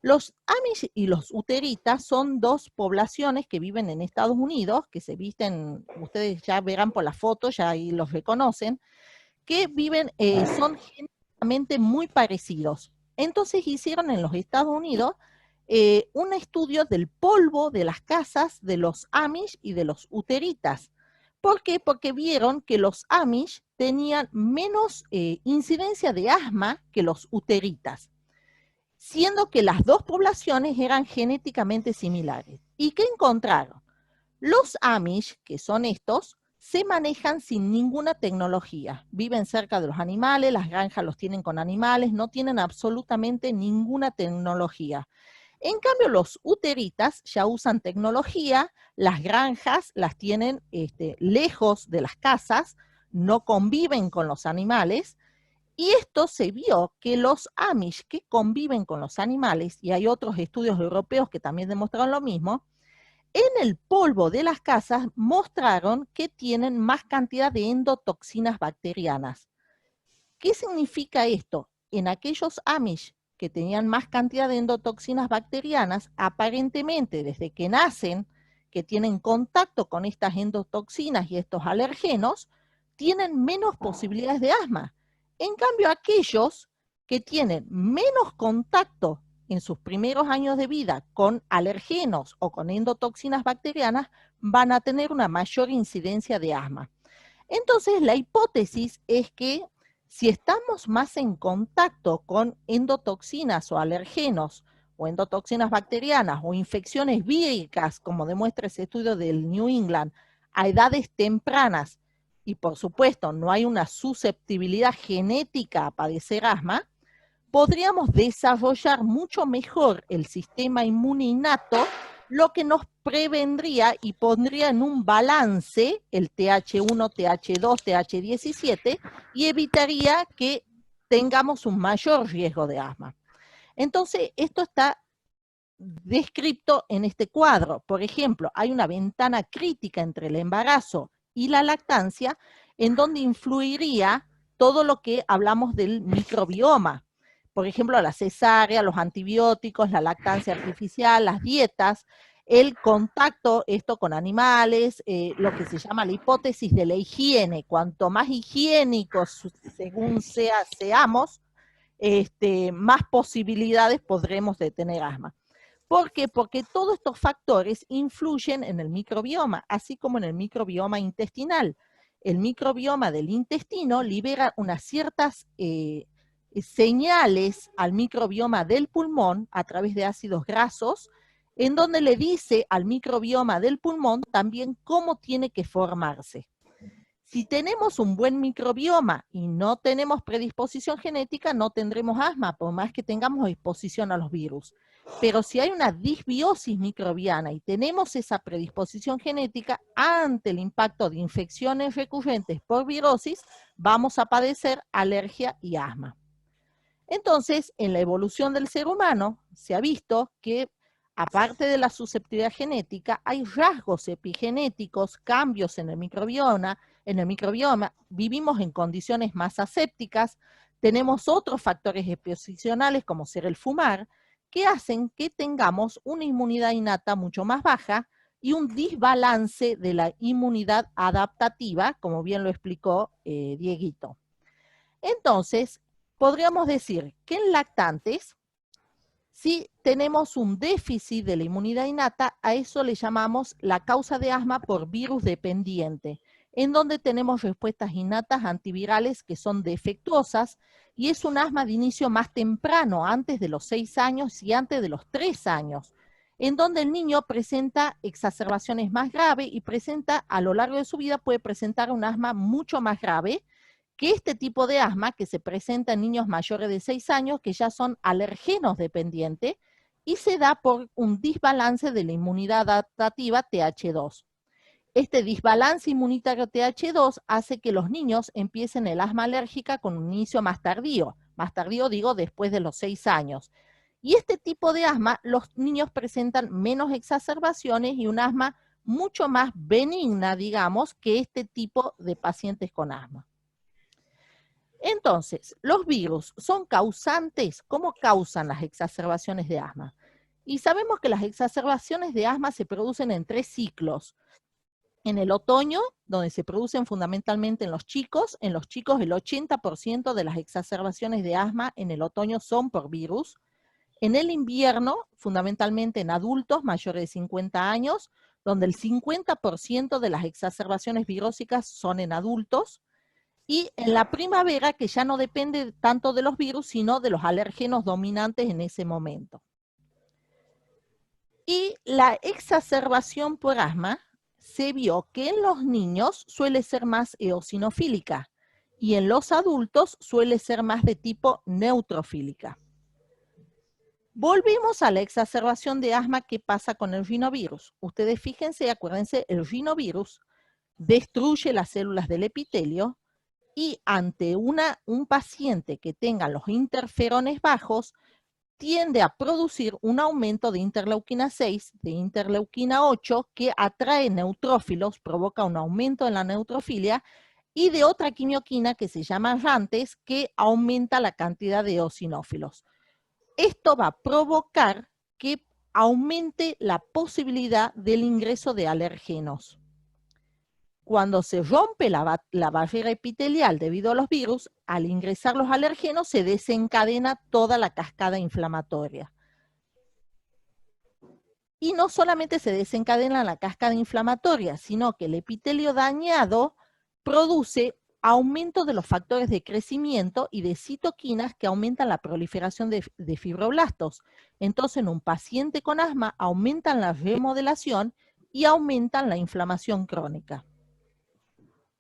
Los Amish y los Uteritas son dos poblaciones que viven en Estados Unidos, que se visten, ustedes ya verán por la foto, ya ahí los reconocen, que viven, son genéticamente muy parecidos. Entonces hicieron en los Estados Unidos un estudio del polvo de las casas de los Amish y de los Uteritas. ¿Por qué? Porque vieron que los Amish tenían menos incidencia de asma que los Uteritas, siendo que las dos poblaciones eran genéticamente similares. ¿Y qué encontraron? Los Amish, que son estos, se manejan sin ninguna tecnología. Viven cerca de los animales, las granjas los tienen con animales, no tienen absolutamente ninguna tecnología. En cambio, los Uteritas ya usan tecnología, las granjas las tienen lejos de las casas, no conviven con los animales, y esto se vio que los Amish que conviven con los animales, y hay otros estudios europeos que también demostraron lo mismo, en el polvo de las casas mostraron que tienen más cantidad de endotoxinas bacterianas. ¿Qué significa esto? En aquellos Amish que tenían más cantidad de endotoxinas bacterianas, aparentemente desde que nacen, que tienen contacto con estas endotoxinas y estos alergenos, tienen menos posibilidades de asma. En cambio, aquellos que tienen menos contacto en sus primeros años de vida con alergenos o con endotoxinas bacterianas, van a tener una mayor incidencia de asma. Entonces, la hipótesis es que si estamos más en contacto con endotoxinas o alergenos, o endotoxinas bacterianas, o infecciones víricas, como demuestra ese estudio del New England, a edades tempranas, y por supuesto no hay una susceptibilidad genética a padecer asma, podríamos desarrollar mucho mejor el sistema inmune innato, lo que nos prevendría y pondría en un balance el TH1, TH2, TH17 y evitaría que tengamos un mayor riesgo de asma. Entonces, esto está descrito en este cuadro. Por ejemplo, hay una ventana crítica entre el embarazo y la lactancia en donde influiría todo lo que hablamos del microbioma. Por ejemplo, la cesárea, los antibióticos, la lactancia artificial, las dietas, el contacto esto con animales, lo que se llama la hipótesis de la higiene. Cuanto más higiénicos según seamos, más posibilidades podremos de tener asma. ¿Por qué? Porque todos estos factores influyen en el microbioma, así como en el microbioma intestinal. El microbioma del intestino libera unas ciertas señales al microbioma del pulmón a través de ácidos grasos, en donde le dice al microbioma del pulmón también cómo tiene que formarse. Si tenemos un buen microbioma y no tenemos predisposición genética, no tendremos asma, por más que tengamos exposición a los virus. Pero si hay una disbiosis microbiana y tenemos esa predisposición genética, ante el impacto de infecciones recurrentes por virosis, vamos a padecer alergia y asma. Entonces, en la evolución del ser humano, se ha visto que, aparte de la susceptibilidad genética, hay rasgos epigenéticos, cambios en el microbioma, vivimos en condiciones más asépticas, tenemos otros factores exposicionales, como ser el fumar, que hacen que tengamos una inmunidad innata mucho más baja y un desbalance de la inmunidad adaptativa, como bien lo explicó Dieguito. Entonces, podríamos decir que en lactantes, si tenemos un déficit de la inmunidad innata, a eso le llamamos la causa de asma por virus dependiente, en donde tenemos respuestas innatas antivirales que son defectuosas, y es un asma de inicio más temprano, antes de los 6 años y antes de los 3 años, en donde el niño presenta exacerbaciones más graves y presenta, a lo largo de su vida, puede presentar un asma mucho más grave, que este tipo de asma que se presenta en niños mayores de 6 años, que ya son alergenos dependientes, y se da por un desbalance de la inmunidad adaptativa TH2. Este desbalance inmunitario TH2 hace que los niños empiecen el asma alérgica con un inicio más tardío digo después de los 6 años. Y este tipo de asma, los niños presentan menos exacerbaciones y un asma mucho más benigna, digamos, que este tipo de pacientes con asma. Entonces, los virus son causantes. ¿Cómo causan las exacerbaciones de asma? Y sabemos que las exacerbaciones de asma se producen en 3 ciclos. En el otoño, donde se producen fundamentalmente en los chicos el 80% de las exacerbaciones de asma en el otoño son por virus. En el invierno, fundamentalmente en adultos mayores de 50 años, donde el 50% de las exacerbaciones virósicas son en adultos. Y en la primavera, que ya no depende tanto de los virus, sino de los alérgenos dominantes en ese momento. Y la exacerbación por asma se vio que en los niños suele ser más eosinofílica y en los adultos suele ser más de tipo neutrofílica. Volvimos a la exacerbación de asma que pasa con el rinovirus. Ustedes fíjense, acuérdense, el rinovirus destruye las células del epitelio, y ante un paciente que tenga los interferones bajos, tiende a producir un aumento de interleuquina 6, de interleuquina 8, que atrae neutrófilos, provoca un aumento en la neutrofilia, y de otra quimioquina que se llama RANTES, que aumenta la cantidad de eosinófilos. Esto va a provocar que aumente la posibilidad del ingreso de alergenos. Cuando se rompe la barrera epitelial debido a los virus, al ingresar los alergenos se desencadena toda la cascada inflamatoria. Y no solamente se desencadena la cascada inflamatoria, sino que el epitelio dañado produce aumento de los factores de crecimiento y de citoquinas que aumentan la proliferación de fibroblastos. Entonces, en un paciente con asma aumentan la remodelación y aumentan la inflamación crónica.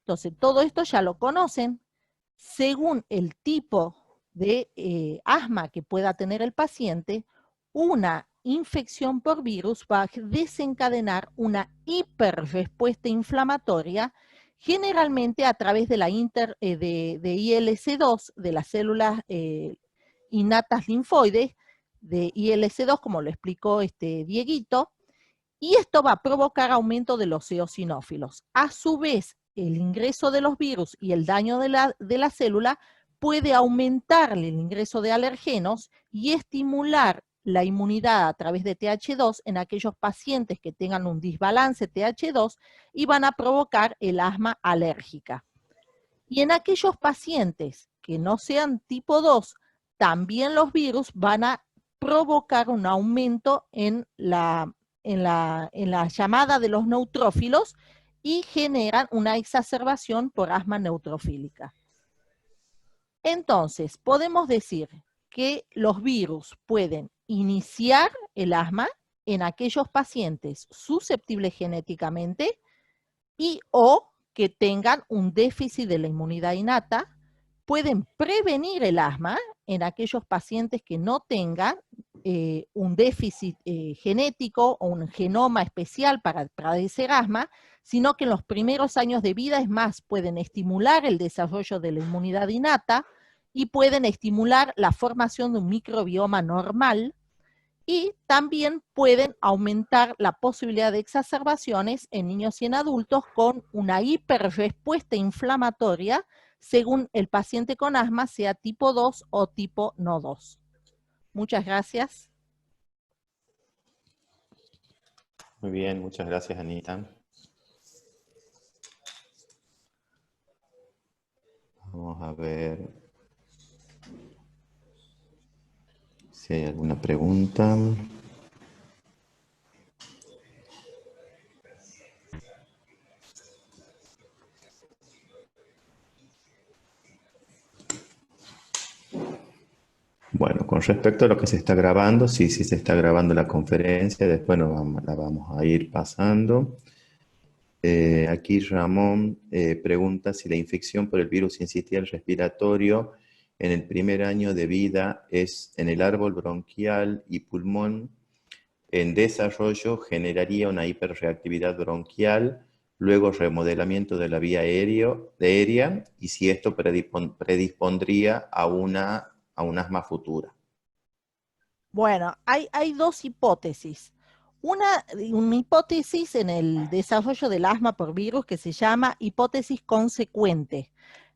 Entonces, todo esto ya lo conocen. Según el tipo de asma que pueda tener el paciente, una infección por virus va a desencadenar una hiperrespuesta inflamatoria, generalmente a través de la de ILC2, de las células innatas linfoides, de ILC2, como lo explicó Dieguito, y esto va a provocar aumento de los eosinófilos. A su vez, el ingreso de los virus y el daño de la célula puede aumentar el ingreso de alergenos y estimular la inmunidad a través de TH2 en aquellos pacientes que tengan un desbalance TH2 y van a provocar el asma alérgica. Y en aquellos pacientes que no sean tipo 2, también los virus van a provocar un aumento en la llamada de los neutrófilos y generan una exacerbación por asma neutrofílica. Entonces, podemos decir que los virus pueden iniciar el asma en aquellos pacientes susceptibles genéticamente y o que tengan un déficit de la inmunidad innata, pueden prevenir el asma en aquellos pacientes que no tengan un déficit genético o un genoma especial para padecer asma, sino que en los primeros años de vida, es más, pueden estimular el desarrollo de la inmunidad innata y pueden estimular la formación de un microbioma normal, y también pueden aumentar la posibilidad de exacerbaciones en niños y en adultos con una hiperrespuesta inflamatoria según el paciente con asma, sea tipo 2 o tipo no 2. Muchas gracias. Muy bien, muchas gracias, Anita. Vamos a ver si hay alguna pregunta. Bueno, con respecto a lo que se está grabando, sí se está grabando la conferencia, después la vamos a ir pasando. Aquí Ramón pregunta si la infección por el virus sincitial respiratorio en el primer año de vida es en el árbol bronquial y pulmón en desarrollo, generaría una hiperreactividad bronquial, luego remodelamiento de la vía aérea, y si esto predispondría a un asma futura. Bueno, hay dos hipótesis. Una hipótesis en el desarrollo del asma por virus que se llama hipótesis consecuente.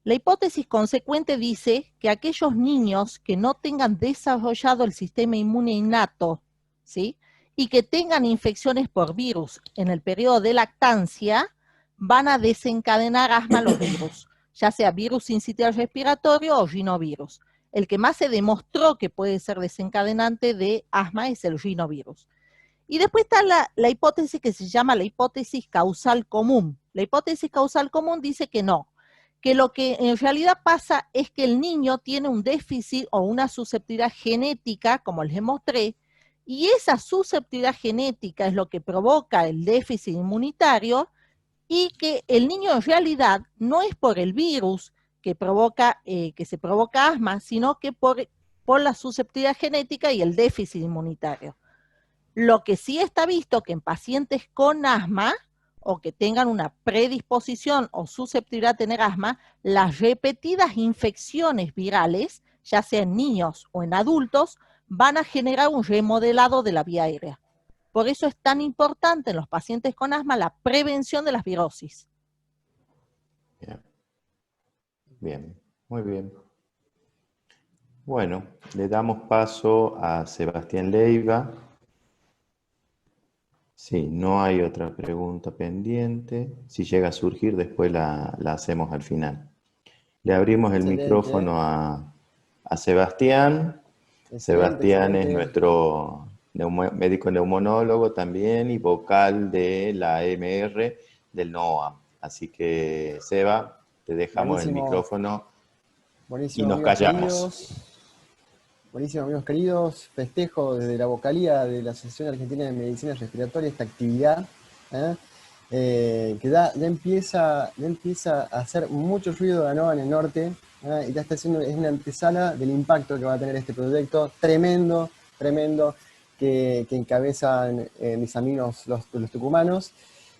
La hipótesis consecuente dice que aquellos niños que no tengan desarrollado el sistema inmune innato, ¿sí?, y que tengan infecciones por virus en el periodo de lactancia, van a desencadenar asma los virus, ya sea virus sincitial respiratorio o rinovirus. El que más se demostró que puede ser desencadenante de asma es el rinovirus. Y después está la hipótesis que se llama la hipótesis causal común. La hipótesis causal común dice que no, que lo que en realidad pasa es que el niño tiene un déficit o una susceptibilidad genética, como les mostré, y esa susceptibilidad genética es lo que provoca el déficit inmunitario, y que el niño en realidad no es por el virus que se provoca asma, sino que por la susceptibilidad genética y el déficit inmunitario. Lo que sí está visto que en pacientes con asma o que tengan una predisposición o susceptibilidad a tener asma, las repetidas infecciones virales, ya sea en niños o en adultos, van a generar un remodelado de la vía aérea. Por eso es tan importante en los pacientes con asma la prevención de las virosis. Bien, bien, muy bien. Bueno, le damos paso a Sebastián Leiva. Sí, no hay otra pregunta pendiente. Si llega a surgir, después la hacemos al final. Le abrimos el micrófono a Sebastián. Sebastián es nuestro médico neumonólogo también y vocal de la MR del NOA. Así que, Seba, te dejamos el micrófono y nos callamos. Buenísimo, amigos queridos. Festejo desde la vocalía de la Asociación Argentina de Medicina Respiratoria esta actividad, que ya empieza a hacer mucho ruido de ANOVA en el norte, y ya está haciendo, es una antesala del impacto que va a tener este proyecto tremendo, que encabezan mis amigos los tucumanos.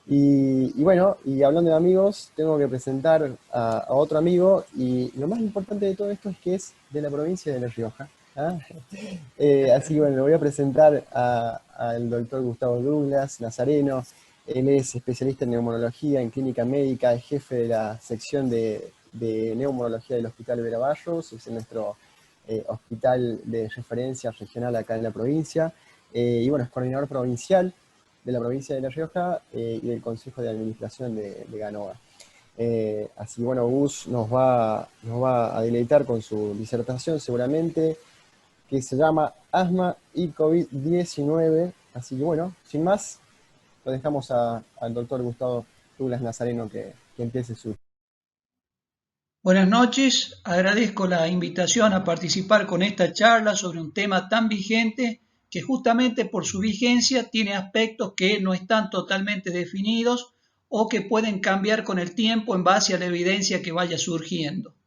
Y bueno, y hablando de amigos, tengo que presentar a otro amigo, y lo más importante de todo esto es que es de la provincia de La Rioja. Así que bueno, le voy a presentar al doctor Gustavo Douglas Nazareno. Él es especialista en neumonología, en clínica médica, es jefe de la sección de neumonología del Hospital Vera Barros, es nuestro hospital de referencia regional acá en la provincia, y bueno, es coordinador provincial de la provincia de La Rioja y del Consejo de Administración de GANOVA. Así que bueno, Gus nos va a deleitar con su disertación seguramente, que se llama Asma y COVID-19. Así que bueno, sin más, lo dejamos al doctor Gustavo Douglas Nazareno que empiece su... Buenas noches, agradezco la invitación a participar con esta charla sobre un tema tan vigente que justamente por su vigencia tiene aspectos que no están totalmente definidos o que pueden cambiar con el tiempo en base a la evidencia que vaya surgiendo.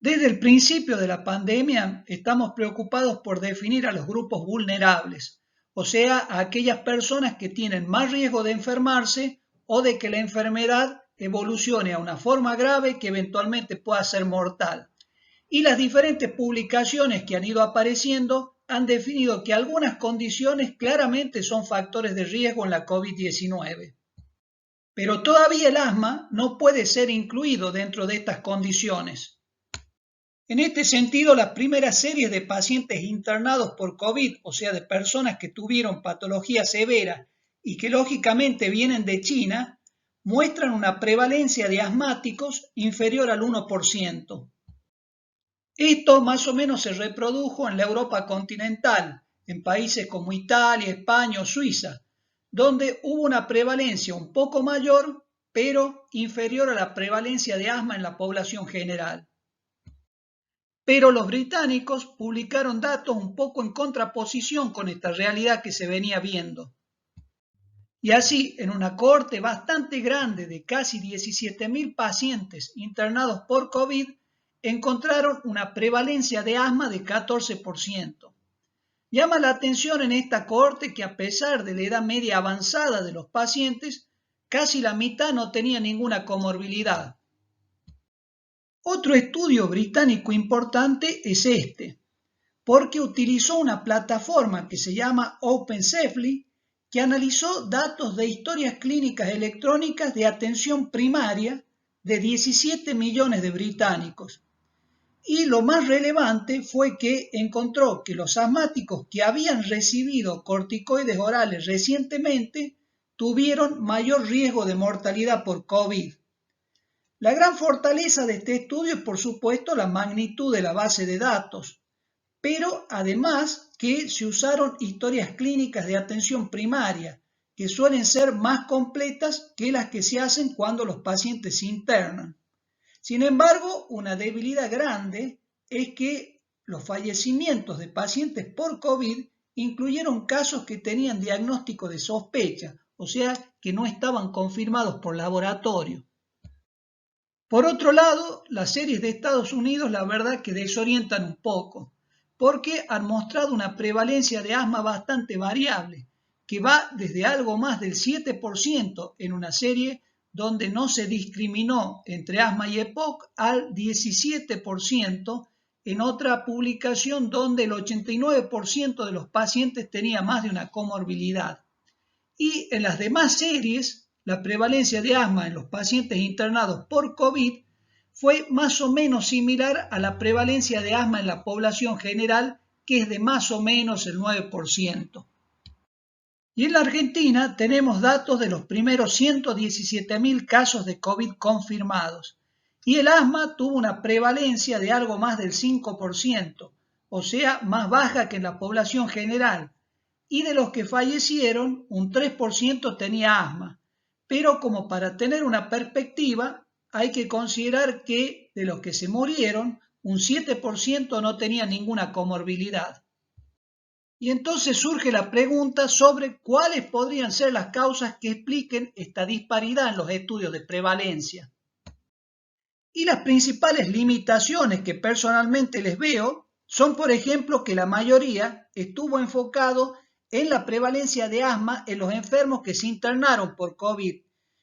Desde el principio de la pandemia estamos preocupados por definir a los grupos vulnerables, o sea, a aquellas personas que tienen más riesgo de enfermarse o de que la enfermedad evolucione a una forma grave que eventualmente pueda ser mortal. Y las diferentes publicaciones que han ido apareciendo han definido que algunas condiciones claramente son factores de riesgo en la COVID-19. Pero todavía el asma no puede ser incluido dentro de estas condiciones. En este sentido, las primeras series de pacientes internados por COVID, o sea, de personas que tuvieron patología severa y que lógicamente vienen de China, muestran una prevalencia de asmáticos inferior al 1%. Esto más o menos se reprodujo en la Europa continental, en países como Italia, España o Suiza, donde hubo una prevalencia un poco mayor, pero inferior a la prevalencia de asma en la población general. Pero los británicos publicaron datos un poco en contraposición con esta realidad que se venía viendo. Y así, en una cohorte bastante grande de casi 17.000 pacientes internados por COVID, encontraron una prevalencia de asma de 14%. Llama la atención en esta cohorte que a pesar de la edad media avanzada de los pacientes, casi la mitad no tenía ninguna comorbilidad. Otro estudio británico importante es este, porque utilizó una plataforma que se llama OpenCefali, que analizó datos de historias clínicas electrónicas de atención primaria de 17 millones de británicos. Y lo más relevante fue que encontró que los asmáticos que habían recibido corticoides orales recientemente tuvieron mayor riesgo de mortalidad por COVID. La gran fortaleza de este estudio es, por supuesto, la magnitud de la base de datos, pero además que se usaron historias clínicas de atención primaria, que suelen ser más completas que las que se hacen cuando los pacientes se internan. Sin embargo, una debilidad grande es que los fallecimientos de pacientes por COVID incluyeron casos que tenían diagnóstico de sospecha, o sea, que no estaban confirmados por laboratorio. Por otro lado, las series de Estados Unidos la verdad que desorientan un poco, porque han mostrado una prevalencia de asma bastante variable, que va desde algo más del 7% en una serie donde no se discriminó entre asma y EPOC al 17% en otra publicación donde el 89% de los pacientes tenía más de una comorbilidad. Y en las demás series, la prevalencia de asma en los pacientes internados por COVID fue más o menos similar a la prevalencia de asma en la población general, que es de más o menos el 9%. Y en la Argentina tenemos datos de los primeros 117.000 casos de COVID confirmados, y el asma tuvo una prevalencia de algo más del 5%, o sea, más baja que en la población general, y de los que fallecieron, un 3% tenía asma. Pero como para tener una perspectiva, hay que considerar que de los que se murieron, un 7% no tenía ninguna comorbilidad. Y entonces surge la pregunta sobre cuáles podrían ser las causas que expliquen esta disparidad en los estudios de prevalencia. Y las principales limitaciones que personalmente les veo son, por ejemplo, que la mayoría estuvo enfocado en la prevalencia de asma en los enfermos que se internaron por COVID.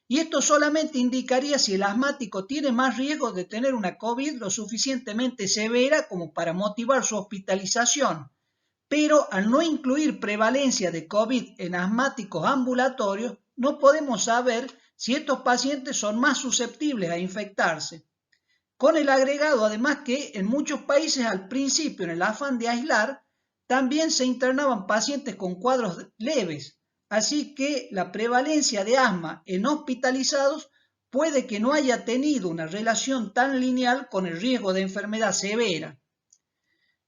Y esto solamente indicaría si el asmático tiene más riesgo de tener una COVID lo suficientemente severa como para motivar su hospitalización. Pero al no incluir prevalencia de COVID en asmáticos ambulatorios, no podemos saber si estos pacientes son más susceptibles a infectarse. Con el agregado, además, que en muchos países al principio, en el afán de aislar, también se internaban pacientes con cuadros leves, así que la prevalencia de asma en hospitalizados puede que no haya tenido una relación tan lineal con el riesgo de enfermedad severa.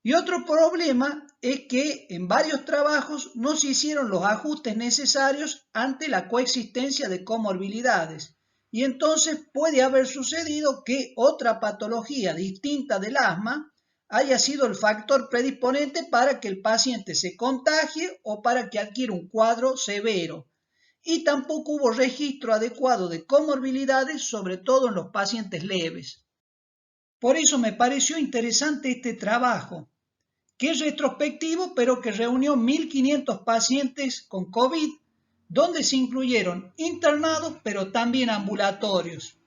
Y otro problema es que en varios trabajos no se hicieron los ajustes necesarios ante la coexistencia de comorbilidades, y entonces puede haber sucedido que otra patología distinta del asma haya sido el factor predisponente para que el paciente se contagie o para que adquiera un cuadro severo. Y tampoco hubo registro adecuado de comorbilidades, sobre todo en los pacientes leves. Por eso me pareció interesante este trabajo, que es retrospectivo, pero que reunió 1.500 pacientes con COVID, donde se incluyeron internados, pero también ambulatorios.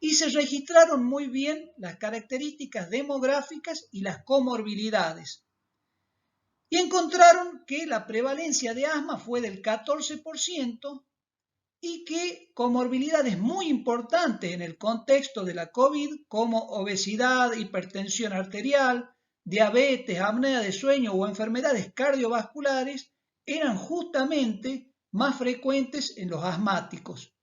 Y se registraron muy bien las características demográficas y las comorbilidades. Y encontraron que la prevalencia de asma fue del 14% y que comorbilidades muy importantes en el contexto de la COVID, como obesidad, hipertensión arterial, diabetes, apnea de sueño o enfermedades cardiovasculares, eran justamente más frecuentes en los asmáticos.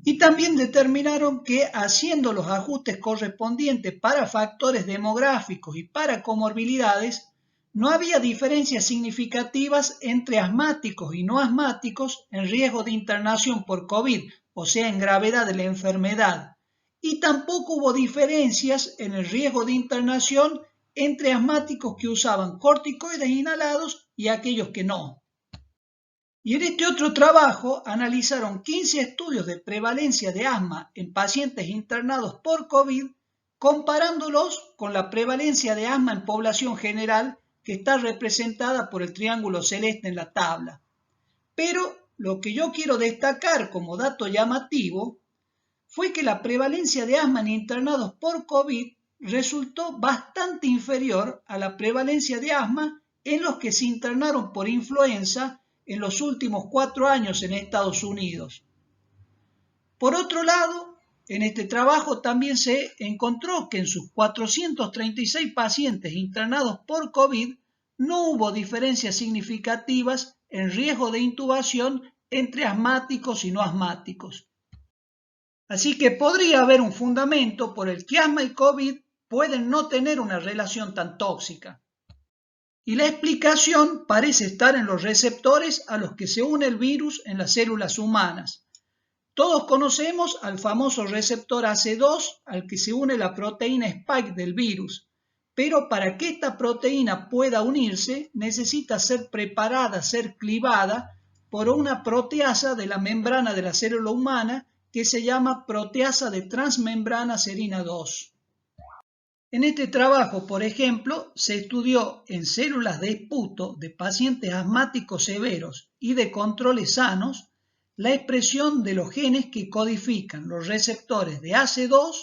Y también determinaron que haciendo los ajustes correspondientes para factores demográficos y para comorbilidades, no había diferencias significativas entre asmáticos y no asmáticos en riesgo de internación por COVID, o sea, en gravedad de la enfermedad. Y tampoco hubo diferencias en el riesgo de internación entre asmáticos que usaban corticoides inhalados y aquellos que no. Y en este otro trabajo analizaron 15 estudios de prevalencia de asma en pacientes internados por COVID, comparándolos con la prevalencia de asma en población general, que está representada por el triángulo celeste en la tabla. Pero lo que yo quiero destacar como dato llamativo fue que la prevalencia de asma en internados por COVID resultó bastante inferior a la prevalencia de asma en los que se internaron por influenza en los últimos 4 años en Estados Unidos. Por otro lado, en este trabajo también se encontró que en sus 436 pacientes internados por COVID no hubo diferencias significativas en riesgo de intubación entre asmáticos y no asmáticos. Así que podría haber un fundamento por el que asma y COVID pueden no tener una relación tan tóxica. Y la explicación parece estar en los receptores a los que se une el virus en las células humanas. Todos conocemos al famoso receptor AC2 al que se une la proteína Spike del virus, pero para que esta proteína pueda unirse necesita ser preparada, ser clivada por una proteasa de la membrana de la célula humana que se llama proteasa de transmembrana serina 2. En este trabajo, por ejemplo, se estudió en células de esputo de pacientes asmáticos severos y de controles sanos la expresión de los genes que codifican los receptores de AC2,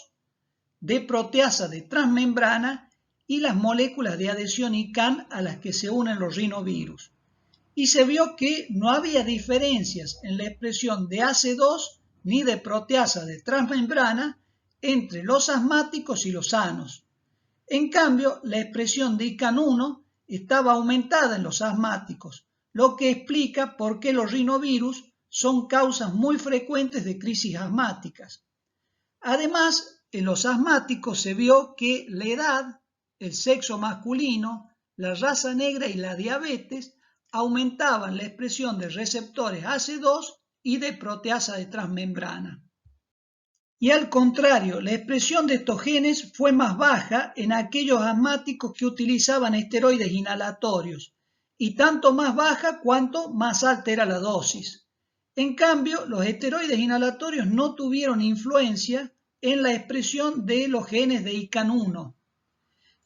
de proteasa de transmembrana y las moléculas de adhesión ICAN a las que se unen los rinovirus. Y se vio que no había diferencias en la expresión de AC2 ni de proteasa de transmembrana entre los asmáticos y los sanos. En cambio, la expresión de ICAN1 estaba aumentada en los asmáticos, lo que explica por qué los rinovirus son causas muy frecuentes de crisis asmáticas. Además, en los asmáticos se vio que la edad, el sexo masculino, la raza negra y la diabetes aumentaban la expresión de receptores AC2 y de proteasa de transmembrana. Y al contrario, la expresión de estos genes fue más baja en aquellos asmáticos que utilizaban esteroides inhalatorios, y tanto más baja cuanto más alta era la dosis. En cambio, los esteroides inhalatorios no tuvieron influencia en la expresión de los genes de ICAN1.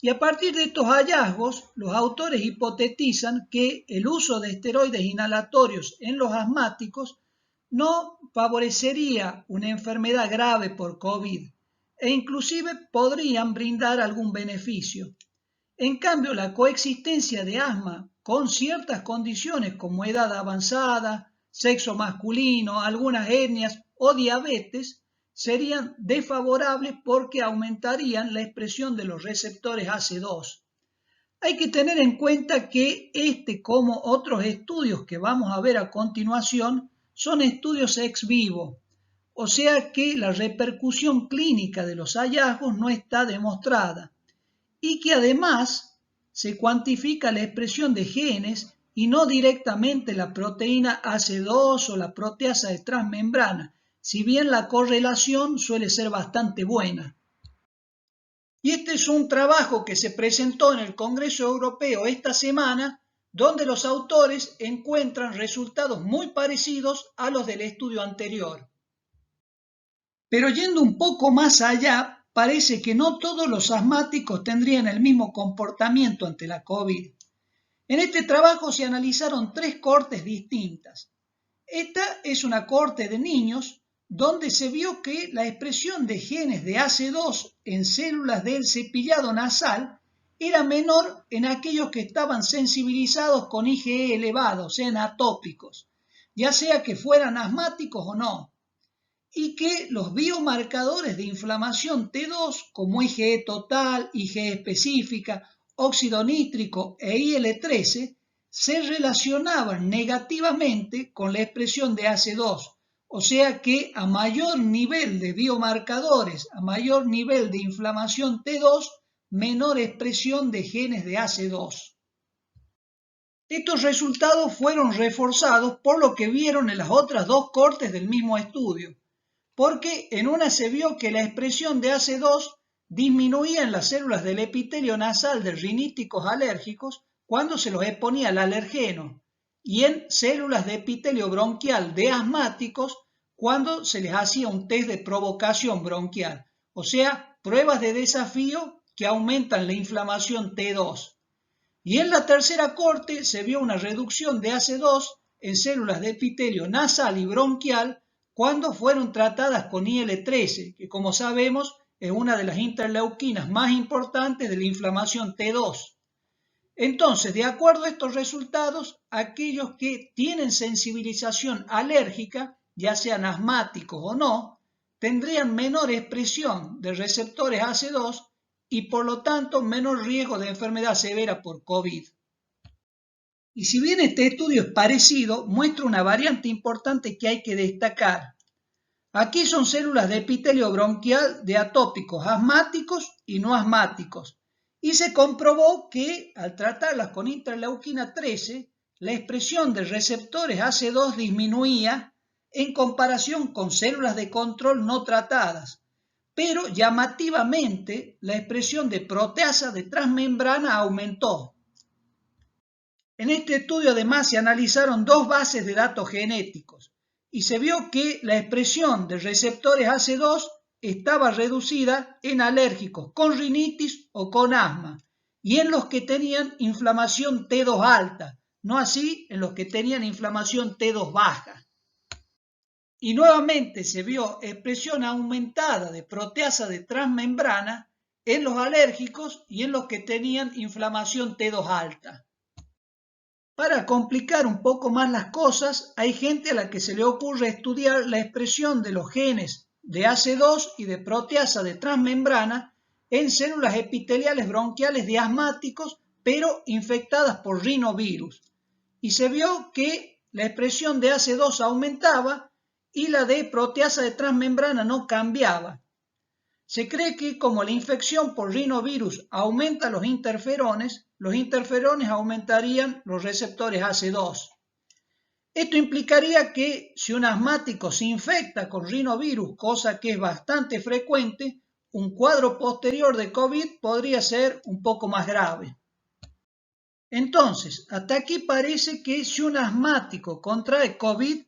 Y a partir de estos hallazgos, los autores hipotetizan que el uso de esteroides inhalatorios en los asmáticos no favorecería una enfermedad grave por COVID e inclusive podrían brindar algún beneficio. En cambio, la coexistencia de asma con ciertas condiciones como edad avanzada, sexo masculino, algunas hernias o diabetes serían desfavorables porque aumentarían la expresión de los receptores AC2. Hay que tener en cuenta que como otros estudios que vamos a ver a continuación, son estudios ex vivo, o sea que la repercusión clínica de los hallazgos no está demostrada y que además se cuantifica la expresión de genes y no directamente la proteína AC2 o la proteasa de transmembrana, si bien la correlación suele ser bastante buena. Y este es un trabajo que se presentó en el Congreso Europeo esta semana, donde los autores encuentran resultados muy parecidos a los del estudio anterior. Pero yendo un poco más allá, parece que no todos los asmáticos tendrían el mismo comportamiento ante la COVID. En este trabajo se analizaron 3 cohortes distintas. Esta es una cohorte de niños donde se vio que la expresión de genes de AC2 en células del cepillado nasal era menor en aquellos que estaban sensibilizados con IgE elevado, o sea, atópicos, ya sea que fueran asmáticos o no, y que los biomarcadores de inflamación T2, como IgE total, IgE específica, óxido nítrico e IL-13, se relacionaban negativamente con la expresión de AC2, o sea que a mayor nivel de biomarcadores, a mayor nivel de inflamación T2, menor expresión de genes de AC2. Estos resultados fueron reforzados por lo que vieron en las otras 2 cohortes del mismo estudio, porque en una se vio que la expresión de AC2 disminuía en las células del epitelio nasal de riníticos alérgicos cuando se los exponía al alergeno, y en células de epitelio bronquial de asmáticos cuando se les hacía un test de provocación bronquial, o sea, pruebas de desafío que aumentan la inflamación T2. Y en la tercera cohorte se vio una reducción de AC2 en células de epitelio nasal y bronquial cuando fueron tratadas con IL-13, que como sabemos es una de las interleuquinas más importantes de la inflamación T2. Entonces, de acuerdo a estos resultados, aquellos que tienen sensibilización alérgica, ya sean asmáticos o no, tendrían menor expresión de receptores AC2 y por lo tanto menor riesgo de enfermedad severa por COVID. Y si bien este estudio es parecido, muestra una variante importante que hay que destacar. Aquí son células de epitelio bronquial de atópicos asmáticos y no asmáticos, y se comprobó que al tratarlas con interleuquina 13, la expresión de receptores AC2 disminuía en comparación con células de control no tratadas, pero llamativamente la expresión de proteasa de transmembrana aumentó. En este estudio además se analizaron 2 bases de datos genéticos y se vio que la expresión de receptores AC2 estaba reducida en alérgicos con rinitis o con asma y en los que tenían inflamación T2 alta, no así en los que tenían inflamación T2 baja. Y nuevamente se vio expresión aumentada de proteasa de transmembrana en los alérgicos y en los que tenían inflamación T2 alta. Para complicar un poco más las cosas, hay gente a la que se le ocurre estudiar la expresión de los genes de AC2 y de proteasa de transmembrana en células epiteliales bronquiales de asmáticos, pero infectadas por rinovirus. Y se vio que la expresión de AC2 aumentaba y la de proteasa de transmembrana no cambiaba. Se cree que como la infección por rinovirus aumenta los interferones aumentarían los receptores AC2. Esto implicaría que si un asmático se infecta con rinovirus, cosa que es bastante frecuente, un cuadro posterior de COVID podría ser un poco más grave. Entonces, hasta aquí parece que si un asmático contrae COVID,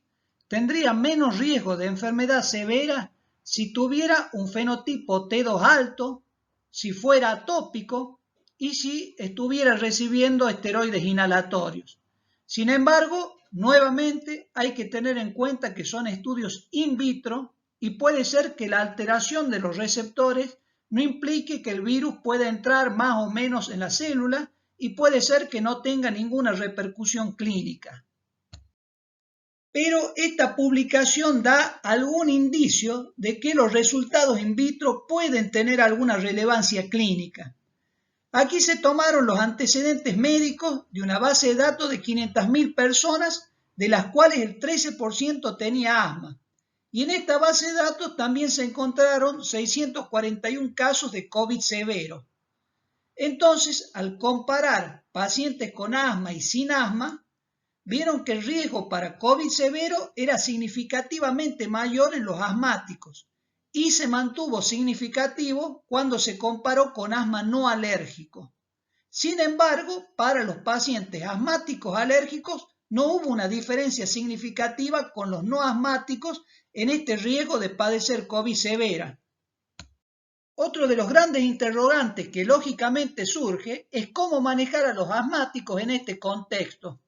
tendría menos riesgo de enfermedad severa si tuviera un fenotipo T2 alto, si fuera atópico y si estuviera recibiendo esteroides inhalatorios. Sin embargo, nuevamente hay que tener en cuenta que son estudios in vitro y puede ser que la alteración de los receptores no implique que el virus pueda entrar más o menos en la célula y puede ser que no tenga ninguna repercusión clínica. Pero esta publicación da algún indicio de que los resultados in vitro pueden tener alguna relevancia clínica. Aquí se tomaron los antecedentes médicos de una base de datos de 500.000 personas, de las cuales el 13% tenía asma. Y en esta base de datos también se encontraron 641 casos de COVID severo. Entonces, al comparar pacientes con asma y sin asma, vieron que el riesgo para COVID severo era significativamente mayor en los asmáticos y se mantuvo significativo cuando se comparó con asma no alérgico. Sin embargo, para los pacientes asmáticos alérgicos no hubo una diferencia significativa con los no asmáticos en este riesgo de padecer COVID severa. Otro de los grandes interrogantes que lógicamente surge es cómo manejar a los asmáticos en este contexto.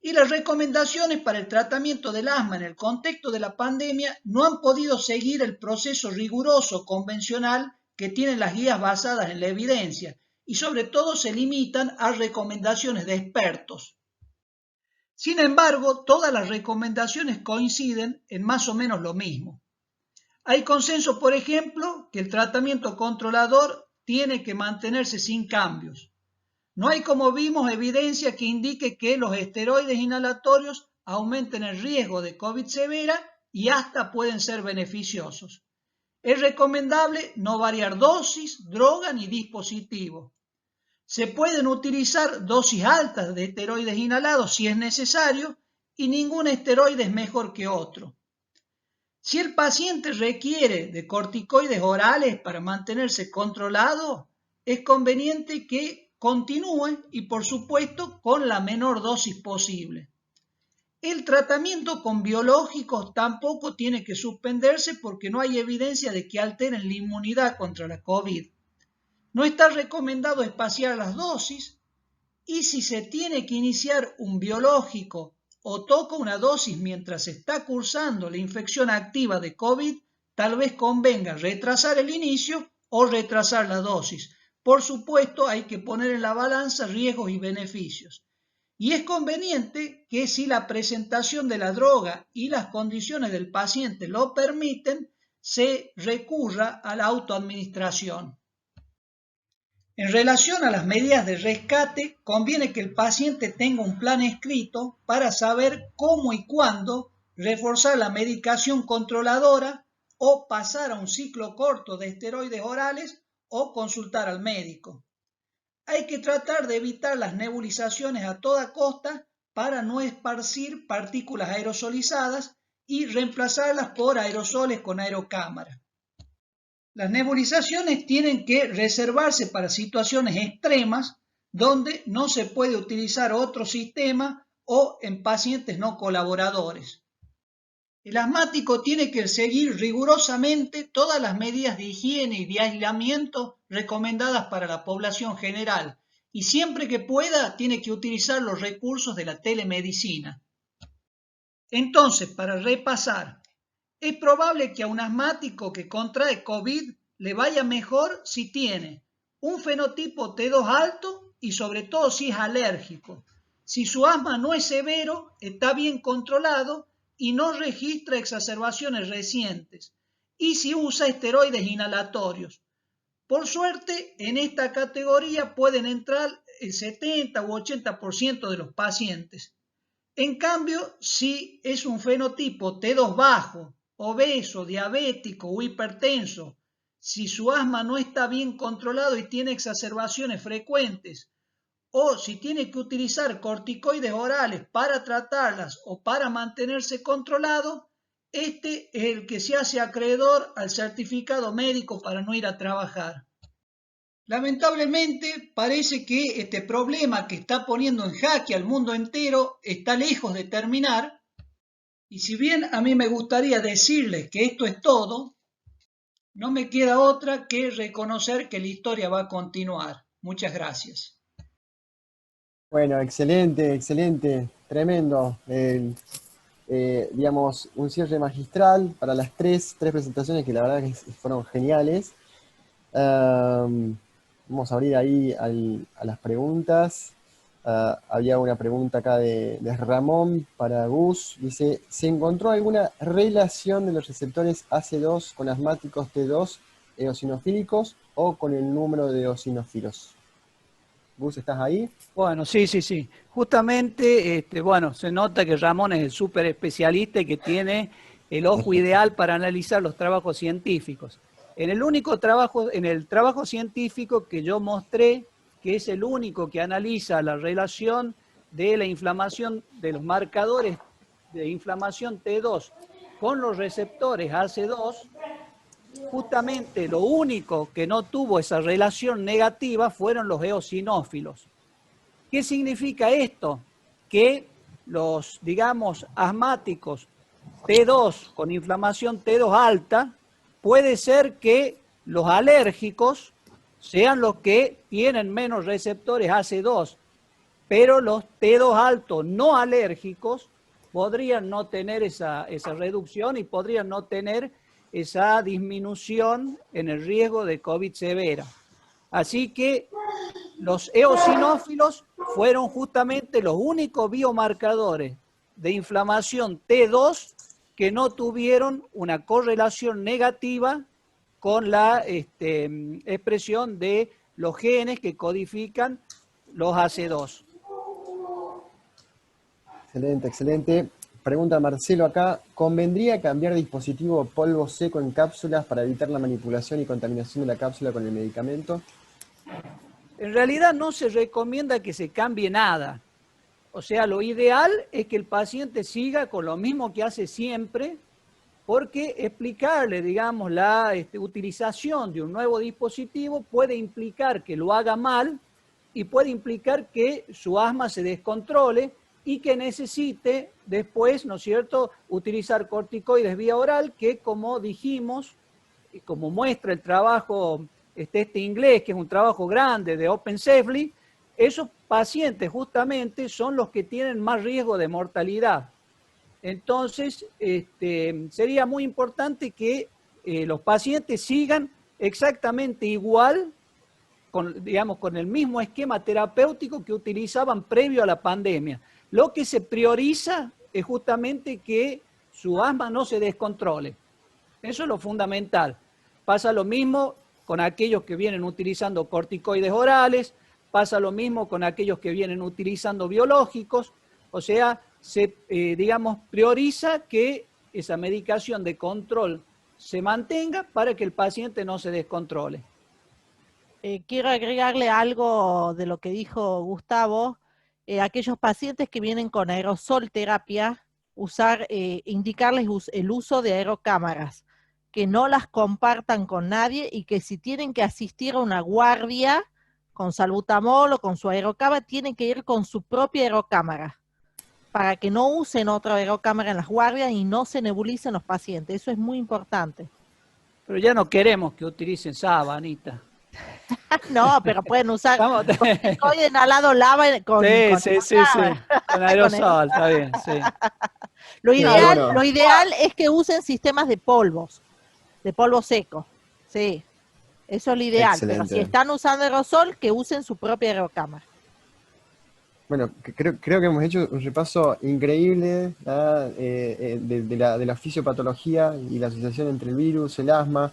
Y las recomendaciones para el tratamiento del asma en el contexto de la pandemia no han podido seguir el proceso riguroso convencional que tienen las guías basadas en la evidencia y sobre todo se limitan a recomendaciones de expertos. Sin embargo, todas las recomendaciones coinciden en más o menos lo mismo. Hay consenso, por ejemplo, que el tratamiento controlador tiene que mantenerse sin cambios. No hay, como vimos, evidencia que indique que los esteroides inhalatorios aumenten el riesgo de COVID severa y hasta pueden ser beneficiosos. Es recomendable no variar dosis, droga ni dispositivo. Se pueden utilizar dosis altas de esteroides inhalados si es necesario y ningún esteroide es mejor que otro. Si el paciente requiere de corticoides orales para mantenerse controlado, es conveniente que continúe y, por supuesto, con la menor dosis posible. El tratamiento con biológicos tampoco tiene que suspenderse porque no hay evidencia de que alteren la inmunidad contra la COVID. No está recomendado espaciar las dosis y si se tiene que iniciar un biológico o toca una dosis mientras se está cursando la infección activa de COVID, tal vez convenga retrasar el inicio o retrasar la dosis. Por supuesto, hay que poner en la balanza riesgos y beneficios. Y es conveniente que si la presentación de la droga y las condiciones del paciente lo permiten, se recurra a la autoadministración. En relación a las medidas de rescate, conviene que el paciente tenga un plan escrito para saber cómo y cuándo reforzar la medicación controladora o pasar a un ciclo corto de esteroides orales o consultar al médico. Hay que tratar de evitar las nebulizaciones a toda costa para no esparcir partículas aerosolizadas y reemplazarlas por aerosoles con aerocámara. Las nebulizaciones tienen que reservarse para situaciones extremas donde no se puede utilizar otro sistema o en pacientes no colaboradores. El asmático tiene que seguir rigurosamente todas las medidas de higiene y de aislamiento recomendadas para la población general y siempre que pueda tiene que utilizar los recursos de la telemedicina. Entonces, para repasar, es probable que a un asmático que contrae COVID le vaya mejor si tiene un fenotipo T2 alto y sobre todo si es alérgico. Si su asma no es severo, está bien controlado y no registra exacerbaciones recientes. Y si usa esteroides inhalatorios. Por suerte, en esta categoría pueden entrar el 70 u 80% de los pacientes. En cambio, si es un fenotipo T2 bajo, obeso, diabético o hipertenso, si su asma no está bien controlado y tiene exacerbaciones frecuentes, o si tiene que utilizar corticoides orales para tratarlas o para mantenerse controlado, este es el que se hace acreedor al certificado médico para no ir a trabajar. Lamentablemente, parece que este problema que está poniendo en jaque al mundo entero está lejos de terminar. Y si bien a mí me gustaría decirles que esto es todo, no me queda otra que reconocer que la historia va a continuar. Muchas gracias. Bueno, excelente, excelente, tremendo. Digamos, un cierre magistral para las tres presentaciones que la verdad que fueron geniales. Vamos a abrir ahí a las preguntas. Había una pregunta acá de Ramón para Gus. Dice, ¿se encontró alguna relación de los receptores AC2 con asmáticos T2 eosinofílicos o con el número de eosinófilos? Gus, ¿estás ahí? Bueno, sí. Justamente, bueno, se nota que Ramón es el súper especialista y que tiene el ojo ideal para analizar los trabajos científicos. En el trabajo científico que yo mostré, que es el único que analiza la relación de la inflamación, de los marcadores de inflamación T2 con los receptores AC2, justamente lo único que no tuvo esa relación negativa fueron los eosinófilos. ¿Qué significa esto? Que los, digamos, asmáticos T2 con inflamación T2 alta, puede ser que los alérgicos sean los que tienen menos receptores AC2, pero los T2 altos no alérgicos podrían no tener esa reducción y podrían no tener esa disminución en el riesgo de COVID severa. Así que los eosinófilos fueron justamente los únicos biomarcadores de inflamación T2 que no tuvieron una correlación negativa con la expresión de los genes que codifican los AC2. Excelente, excelente. Pregunta Marcelo acá, ¿convendría cambiar dispositivo polvo seco en cápsulas para evitar la manipulación y contaminación de la cápsula con el medicamento? En realidad no se recomienda que se cambie nada. O sea, lo ideal es que el paciente siga con lo mismo que hace siempre, porque explicarle, digamos, la utilización de un nuevo dispositivo puede implicar que lo haga mal y puede implicar que su asma se descontrole y que necesite después, ¿no es cierto?, utilizar corticoides vía oral, que como dijimos, y como muestra el trabajo este inglés, que es un trabajo grande de Open Safely, esos pacientes justamente son los que tienen más riesgo de mortalidad. Entonces, sería muy importante que los pacientes sigan exactamente igual, digamos, con el mismo esquema terapéutico que utilizaban previo a la pandemia. Lo que se prioriza es justamente que su asma no se descontrole. Eso es lo fundamental. Pasa lo mismo con aquellos que vienen utilizando corticoides orales, pasa lo mismo con aquellos que vienen utilizando biológicos, o sea, se, digamos, prioriza que esa medicación de control se mantenga para que el paciente no se descontrole. Quiero agregarle algo de lo que dijo Gustavo. Aquellos pacientes que vienen con aerosol terapia, indicarles el uso de aerocámaras, que no las compartan con nadie y que si tienen que asistir a una guardia con salbutamol o con su aerocámara, tienen que ir con su propia aerocámara, para que no usen otra aerocámara en las guardias y no se nebulicen los pacientes. Eso es muy importante. Pero ya no queremos que utilicen SABA, Anita. No, pero pueden usar corticoide inhalado lava con con aerosol, está bien, sí. Lo ideal es que usen sistemas de polvo seco, sí, eso es lo ideal. Excelente. Pero si están usando aerosol, que usen su propia aerocámara. Bueno, creo que hemos hecho un repaso increíble de la fisiopatología y la asociación entre el virus, el asma.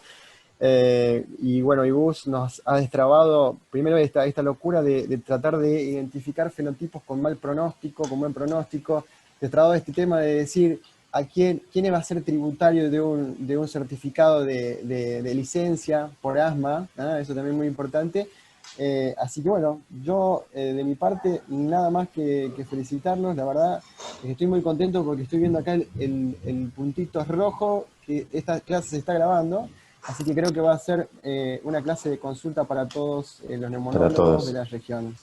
Y bueno, Gus nos ha destrabado primero esta locura de tratar de identificar fenotipos con mal pronóstico, con buen pronóstico, destrabado este tema de decir a quién va a ser tributario de un certificado de licencia por asma, eso también es muy importante. Así que bueno, yo de mi parte nada más que felicitarlos, la verdad estoy muy contento porque estoy viendo acá el puntito rojo que esta clase se está grabando. Así que creo que va a ser una clase de consulta para todos los neumólogos de las regiones.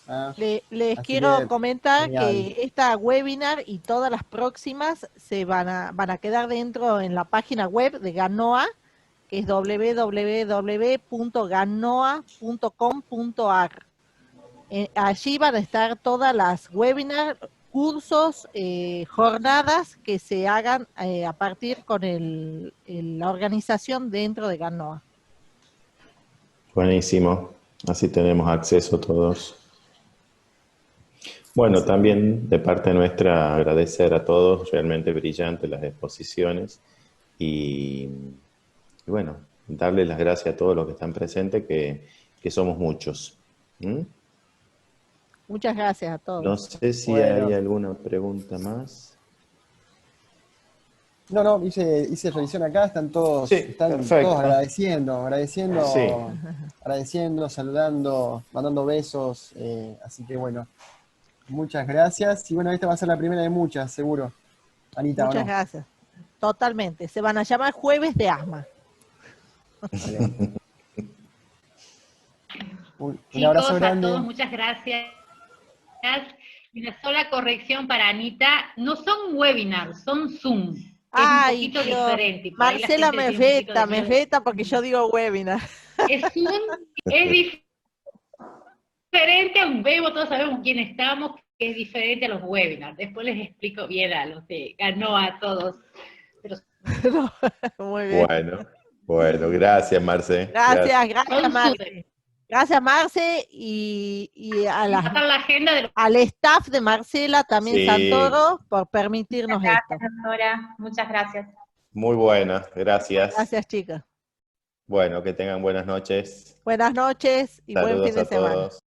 Les quiero comentar que esta webinar y todas las próximas van a quedar dentro en la página web de GANOA, que es www.ganoa.com.ar. Allí van a estar todas las webinars, cursos, jornadas que se hagan a partir con la organización dentro de GANOA. Buenísimo, así tenemos acceso todos. Bueno, también de parte nuestra agradecer a todos, realmente brillantes las exposiciones y bueno, darles las gracias a todos los que están presentes, que somos muchos. Muchas gracias a todos. No sé si hay alguna pregunta más. No, hice revisión acá, están todos agradeciendo, saludando, mandando besos, así que bueno, Muchas gracias. Y bueno, esta va a ser la primera de muchas, seguro. Anita, ¿o Muchas no? gracias. Totalmente. Se van a llamar Jueves de Asma. Excelente. Un Chicos, abrazo a grande. todos, muchas gracias. Y una sola corrección para Anita, no son webinars, son Zoom. Es un Ay, poquito Dios. diferente. Y por ahí la Marcela gente tiene un poquito de me miedo. veta porque yo digo webinar. Es Zoom, es diferente a un Bebo, todos sabemos quién estamos, que es diferente a los webinars. Después les explico bien a los de Ganó a todos. Pero Muy bien. Bueno, gracias, Marce. Gracias, gracias, son Marce. súper. Gracias, Marce, y Pasar la agenda de los... al staff de Marcela, también Sí. Santoro, por permitirnos esto. Gracias, doctora. Muchas gracias. Muy buena, gracias. Gracias, chicas. Bueno, que tengan buenas noches. Buenas noches y buen Saludos fin de a semana. todos.